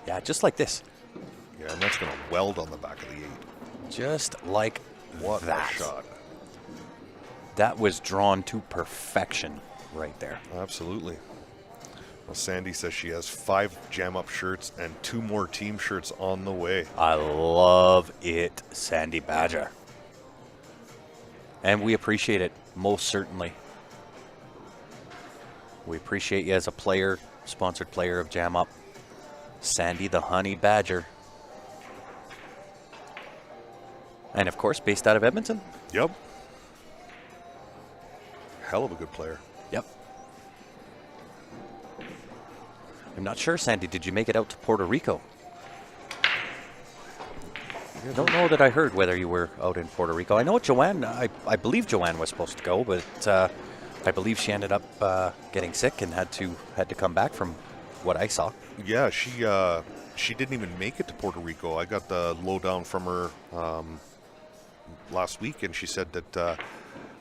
Yeah, just like this. Yeah, and that's going to weld on the back of the 8. Just like What that. a shot. That was drawn to perfection right there. Absolutely. Well, Sandy says she has 5 Jam Up shirts and 2 more team shirts on the way. I love it, Sandy Badger. And we appreciate it, most certainly. We appreciate you as a player, sponsored player of Jam Up. Sandy the Honey Badger. And of course, based out of Edmonton. Yep. Hell of a good player. Yep. I'm not sure, Sandy, did you make it out to Puerto Rico? I don't know that I heard whether you were out in Puerto Rico. I know Joanne, I believe Joanne was supposed to go, but I believe she ended up getting sick and had to come back from what I saw. Yeah, she didn't even make it to Puerto Rico. I got the lowdown from her last week, and she said that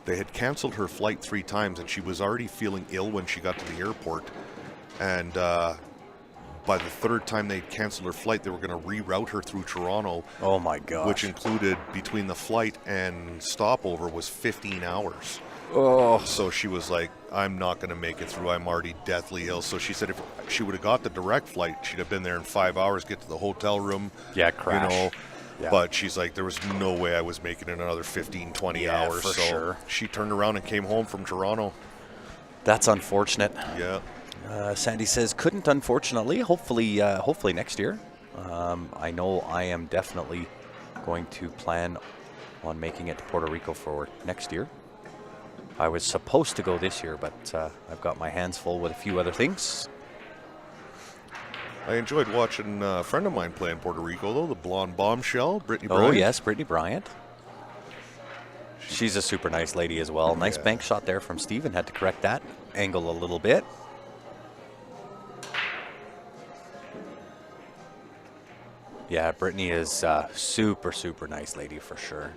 they had canceled her flight 3 times, and she was already feeling ill when she got to the airport. And by the 3rd time they canceled her flight, they were going to reroute her through Toronto. Oh my gosh. Which included, between the flight and stopover, was 15 hours. Oh. So she was like, I'm not going to make it through. I'm already deathly ill. So she said if she would have got the direct flight, she'd have been there in 5 hours, get to the hotel room. Yeah, crash. You know, Yeah. But she's like, there was no way I was making it another 15, 20 Yeah, hours. for So sure. she turned around and came home from Toronto. That's unfortunate. Yeah. Sandy says couldn't, unfortunately. Hopefully next year. I know I am definitely going to plan on making it to Puerto Rico for next year. I was supposed to go this year, but I've got my hands full with a few other things. I enjoyed watching a friend of mine play in Puerto Rico, though, the blonde bombshell, Brittany Bryant. Oh, yes, Brittany Bryant. She's a super nice lady as well. Nice Yeah. bank shot there from Steven. Had to correct that angle a little bit. Yeah, Brittany is super, super nice lady for sure.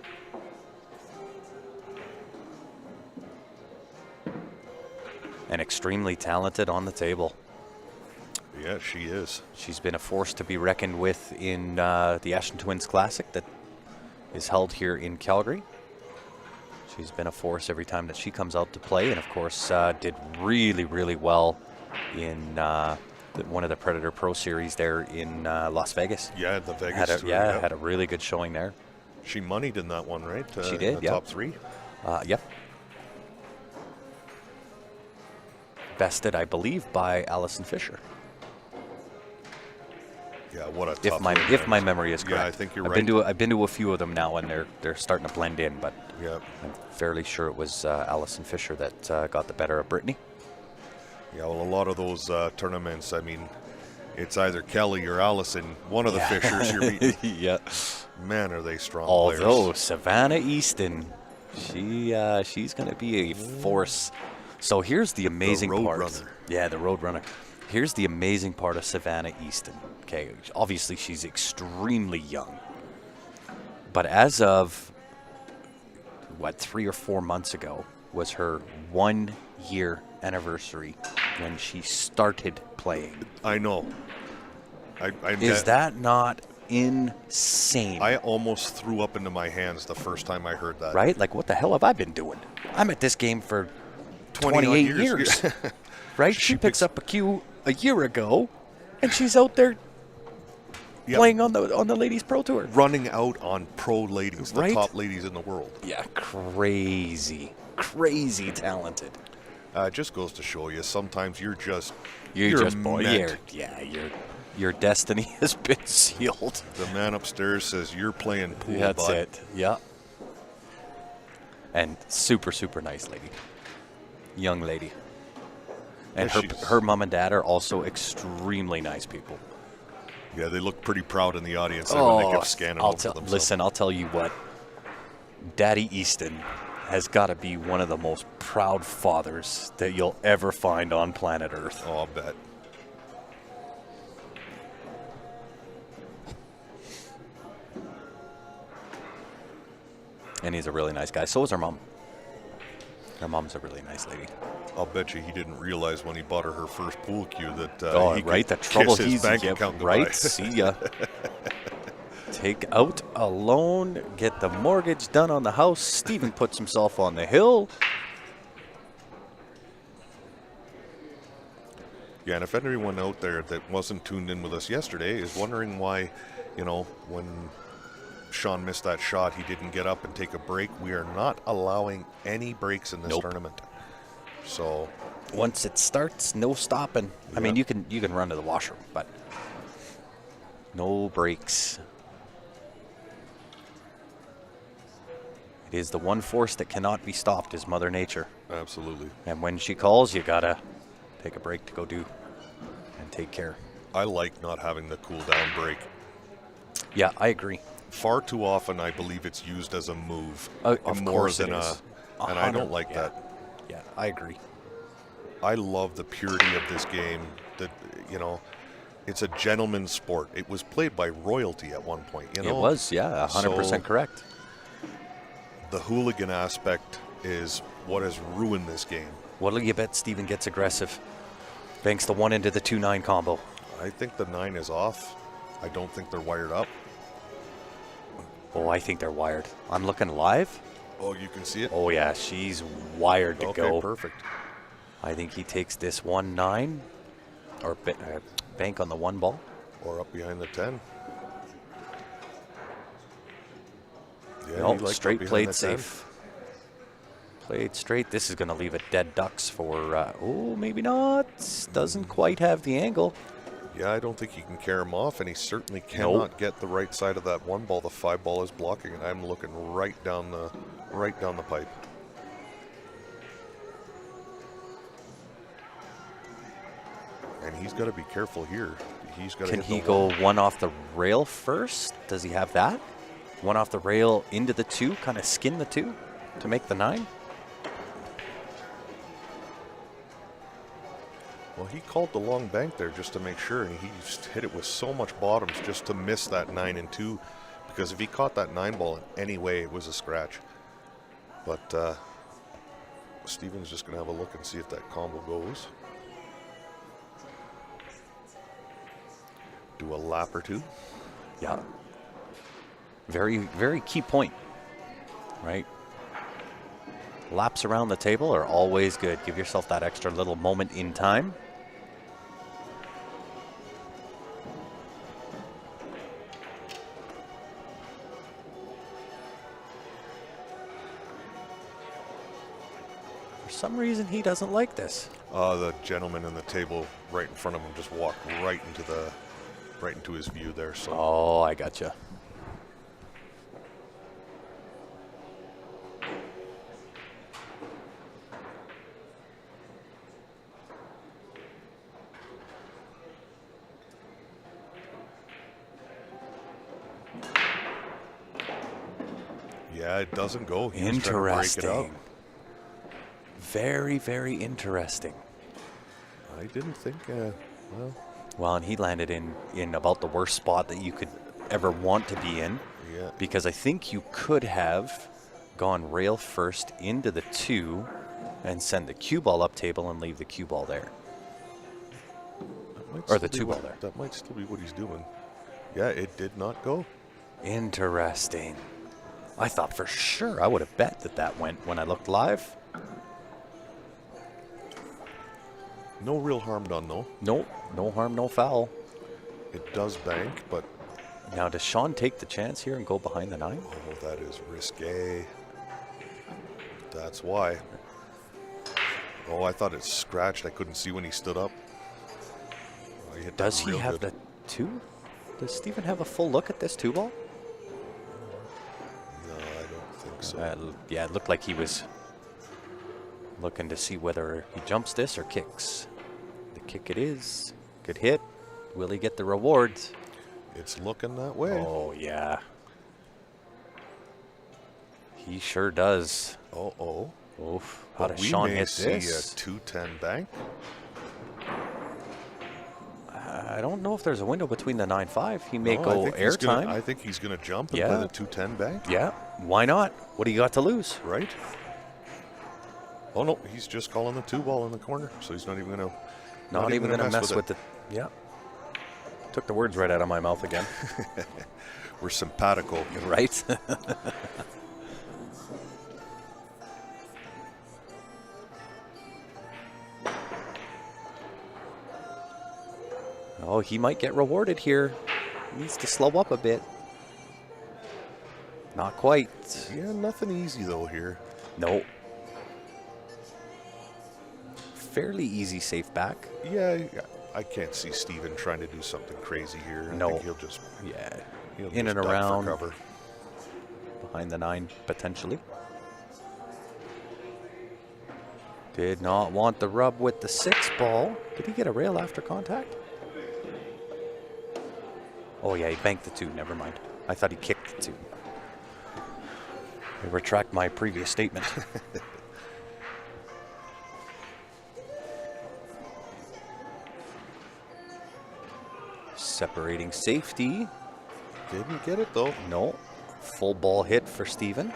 And extremely talented on the table. Yeah, she is. She's been a force to be reckoned with in the Ashton Twins Classic that is held here in Calgary. She's been a force every time that she comes out to play, and of course did really, really well in one of the Predator Pro Series there in Las Vegas. Yeah, the Vegas tour. Had a really good showing there. She moneyed in that one, right? She did, in the yeah. top three. Yep. Bested, I believe, by Allison Fisher. Yeah, what a If tough my event. memory is correct. Yeah, I think you're I've right. I've been to a few of them now, and they're starting to blend in. But Yeah. I'm fairly sure it was Allison Fisher that got the better of Brittany. Yeah, well, a lot of those tournaments, I mean, it's either Kelly or Allison, one of the Fishers you're meeting. Yeah. Man, are they strong Although players. Savannah Easton, she's going to be a force. So here's the amazing Road part. Runner. Yeah, the Road Runner. Here's the amazing part of Savannah Easton. Okay, obviously she's extremely young, but as of 3 or 4 months ago was her 1 year anniversary when she started playing. I know. Is that not insane? I almost threw up into my hands the first time I heard that. Right? Like, what the hell have I been doing? I'm at this game for 20 odd 28 years. Right? She picks up a cue a year ago, and she's out there Yep. playing on the Ladies Pro Tour. Running out on pro ladies, the Right? top ladies in the world. Yeah, crazy talented. It just goes to show you, sometimes you're just Meant. meant. Your destiny has been sealed. The man upstairs says you're playing pool. That's bud. it. Yeah. And super nice lady, young lady. And Yeah, she's- her mom and dad are also extremely nice people. Yeah, they look pretty proud in the audience there when they kept scanning over themselves. Listen, I'll tell you what. Daddy Easton has got to be one of the most proud fathers that you'll ever find on planet Earth. Oh, I'll bet. And he's a really nice guy. So is her mom. Her mom's a really nice lady. I'll bet you he didn't realize when he bought her first pool cue that he Right, the could trouble kiss his he's bank yeah, account right. goodbye. See ya. Take out a loan, get the mortgage done on the house. Steven puts himself on the hill. Yeah, and if anyone out there that wasn't tuned in with us yesterday is wondering why, when Sean missed that shot, he didn't get up and take a break. We are not allowing any breaks in this Nope. tournament. So Once it starts, no stopping. I mean, you can run to the washroom, but no breaks. It is the one force that cannot be stopped is Mother Nature. absolutely. And when she calls, you gotta take a break to go do and take care. I like not having the cool down break. Yeah, I agree. Far too often, I believe it's used as a move. Of more course than it is. and I don't like Yeah. that. Yeah, I agree. I love the purity of this game. That it's a gentleman's sport. It was played by royalty at one point. It was, yeah, 100% So- correct. The hooligan aspect is what has ruined this game. What'll you bet Steven gets aggressive? Banks the 1 into the 2-9 combo. I think the 9 is off. I don't think they're wired up. Oh, I think they're wired. I'm looking live. Oh, you can see it? Oh, yeah, she's wired to Okay, go. perfect. I think he takes this 1-9 or bank on the 1 ball. Or up behind the 10. Yeah, he Nope, liked straight up behind played that safe. Played straight. This is going to leave it dead ducks for, oh, maybe not. Doesn't quite have the angle. Yeah, I don't think he can carry him off, and he certainly cannot get the right side of that one ball. The 5 ball is blocking, and I'm looking right down the pipe. And he's got to be careful here. He's got to. Can he go one off the rail first? Does he have that? One off the rail into the 2, kind of skin the 2 to make the 9? Well, he called the long bank there just to make sure, and he just hit it with so much bottoms just to miss that 9 and 2, because if he caught that 9 ball in any way, it was a scratch. But Steven's just going to have a look and see if that combo goes. Do a lap or 2. Yeah. Very, very key point, right? Laps around the table are always good. Give yourself that extra little moment in time. For some reason, he doesn't like this. The gentleman in the table right in front of him just walked right into his view there. So Oh, I gotcha. yeah, it doesn't go. He was trying to break it up. Interesting. Very, very interesting. I didn't think. Well, Well, and he landed in about the worst spot that you could ever want to be in. yeah. Because I think you could have gone rail first into the 2 and send the cue ball up table and leave the cue ball there. That might Or still the be 2 ball what- there. That might still be what he's doing. Yeah, it did not go. Interesting. I thought for sure I would have bet that went when I looked live. No real harm done though. Nope, no harm, no foul. It does bank, but Now, does Sean take the chance here and go behind the 9? oh, that is risque. That's why. Oh, I thought it scratched. I couldn't see when he stood up. Oh, he hit that Does he real have good. the 2? Does Steven have a full look at this 2 ball? No, I don't think so. Yeah, it looked like he was looking to see whether he jumps this or kicks. The kick it is. Good hit. Will he get the rewards? It's looking that way. Oh, yeah. He sure does. Oh. Oof. How But does we Sean may hit see this? a 210 bank. I don't know if there's a window between the 9.5. He may No, go I airtime. think he's gonna jump and Yeah. play the 210 bank. Yeah, why not? What do you got to lose? Right? Oh no, he's just calling the 2 ball in the corner, so he's not even gonna. Not even going to mess with it. Yeah. Took the words right out of my mouth again. We're simpatico. Right? Oh, he might get rewarded here. Needs to slow up a bit. Not quite. Yeah, nothing easy though here. No. Fairly easy safe back. Yeah, I can't see Steven trying to do something crazy here. I No. think he'll just Yeah. he'll In just and duck for around. cover. Behind the 9, potentially. Did not want the rub with the 6 ball. Did he get a rail after contact? Oh, yeah, he banked the 2. Never mind. I thought he kicked the 2. I retract my previous statement. Separating safety. Didn't get it though. No. Full ball hit for Steven.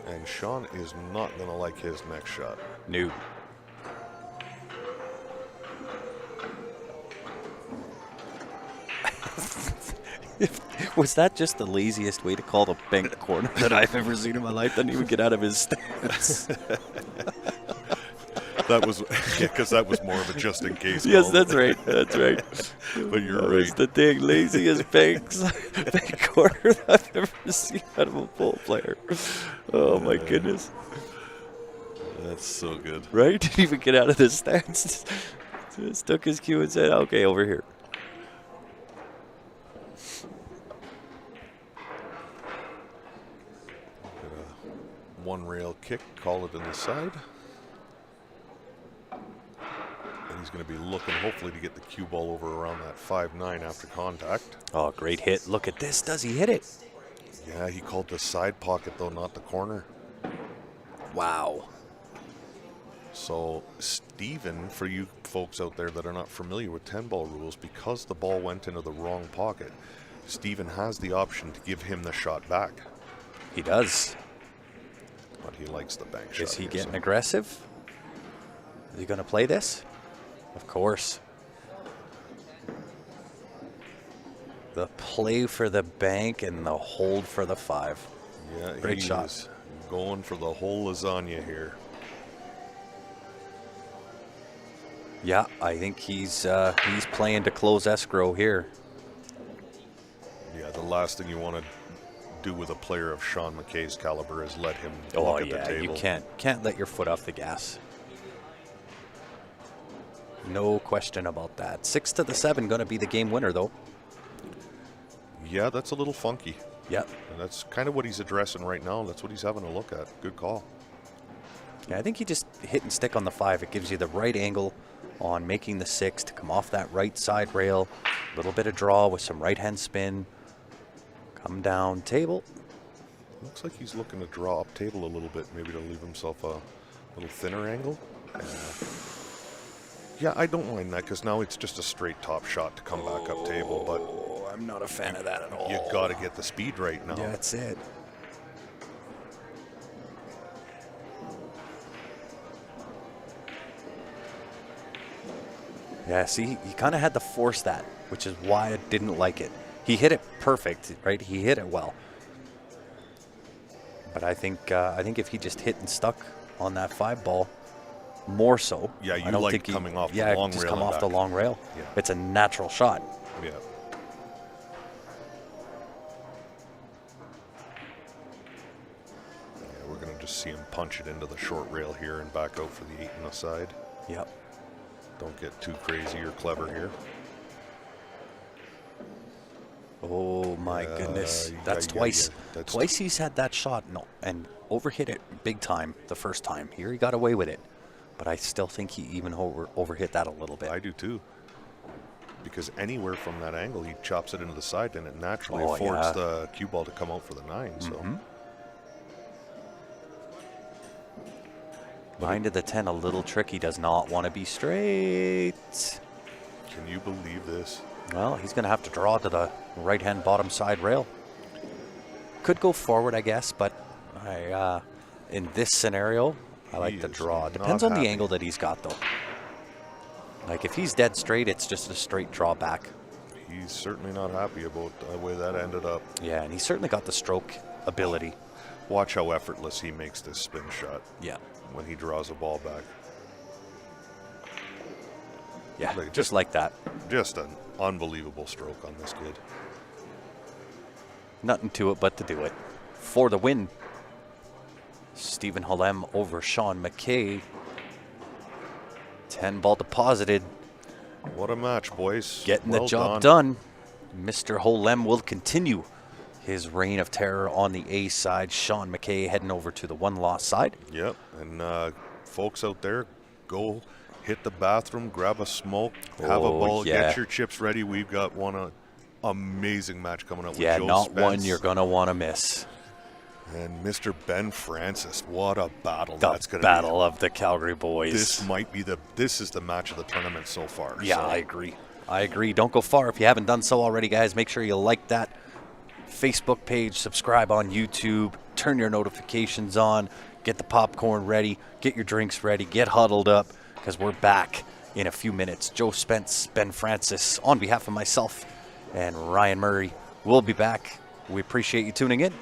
And Sean is not gonna like his next shot. No. Was that just the laziest way to call the bank corner that I've ever seen in my life? Didn't even get out of his stance. That was because that was more of a just in case. Yes, call. that's right. That's right. But you're That right. was the thing. Laziest bank corner I've ever seen out of a full player. Oh, my goodness. That's so good. Right? Didn't even get out of the stance. Just took his cue and said, okay, over here. One rail kick, call it in the side. And he's going to be looking hopefully to get the cue ball over around that 5-9 after contact. Oh, great hit. Look at this. Does he hit it? Yeah, he called the side pocket though, not the corner. Wow. So Steven, for you folks out there that are not familiar with 10-ball rules, because the ball went into the wrong pocket, Steven has the option to give him the shot back. He does. But he likes the bank shot. Is he here, getting so- aggressive? Is he going to play this? Of course. The play for the bank and the hold for the 5. Yeah, Great he shot. is going for the whole lasagna here. Yeah, I think he's playing to close escrow here. Yeah, the last thing you want to do with a player of Sean McKay's caliber is let him Oh look at yeah, the table. you can't let your foot off the gas. No question about that. 6-7 going to be the game winner though. Yeah, that's a little funky. Yep. And that's kind of what he's addressing right now. That's what he's having a look at. Good call. Yeah, I think he just hit and stick on the 5. It gives you the right angle on making the 6 to come off that right side rail. A little bit of draw with some right hand spin. Come down table. Looks like he's looking to draw up table a little bit, maybe to leave himself a little thinner angle. Yeah, I don't mind that because now it's just a straight top shot to come back up table, but Oh, I'm not a fan of that at all. you got to get the speed right now. Yeah, that's it. Yeah, see, he kind of had to force that, which is why I didn't like it. He hit it perfect, right? He hit it well. But I think if he just hit and stuck on that 5 ball, more so. Yeah, you I don't like think coming off the yeah, long just rail come and off the back. long rail. Yeah. It's a natural shot. Yeah. Yeah, we're going to just see him punch it into the short rail here and back out for the 8 on the side. Yep. Don't get too crazy or clever here. Oh my goodness, that's yeah, twice. yeah, that's Twice he's had that shot and overhit it big time the first time. Here he got away with it, but I still think he even overhit that a little bit. I do too. Because anywhere from that angle, he chops it into the side and it naturally Oh, affords yeah. the cue ball to come out for the 9. So Behind to the 10, a little tricky. Does not want to be straight. can you believe this? Well, he's going to have to draw to the right-hand bottom side rail. Could go forward, I guess, but in this scenario, I like He the is draw. not Depends on the happy. angle that he's got, though. Like, if he's dead straight, it's just a straight draw back. He's certainly not happy about the way that ended up. Yeah, and he's certainly got the stroke ability. Watch how effortless he makes this spin shot Yeah. when he draws a ball back. Yeah, Like, just like that. Just an unbelievable stroke on this kid. Nothing to it but to do it. For the win, Stephen Holem over Sean McKay. 10 ball deposited. What a match, boys. Getting Well the job done. Mr. Holem will continue his reign of terror on the A side. Sean McKay heading over to the 1-loss side. Yep. And folks out there, go hit the bathroom, grab a smoke, have a Oh, ball, yeah. get your chips ready. We've got one amazing match coming up Yeah, with Joe not Spence one you're going to want to miss. and Mr. Ben Francis. What a battle The that's going to battle of the Calgary boys. be. This is the match of the tournament so far. Yeah, so. I agree. I agree. Don't go far if you haven't done so already, guys. Make sure you like that Facebook page, subscribe on YouTube, turn your notifications on, get the popcorn ready, get your drinks ready, get huddled up, because we're back in a few minutes. Joe Spence, Ben Francis, on behalf of myself and Ryan Murray, we'll be back. We appreciate you tuning in.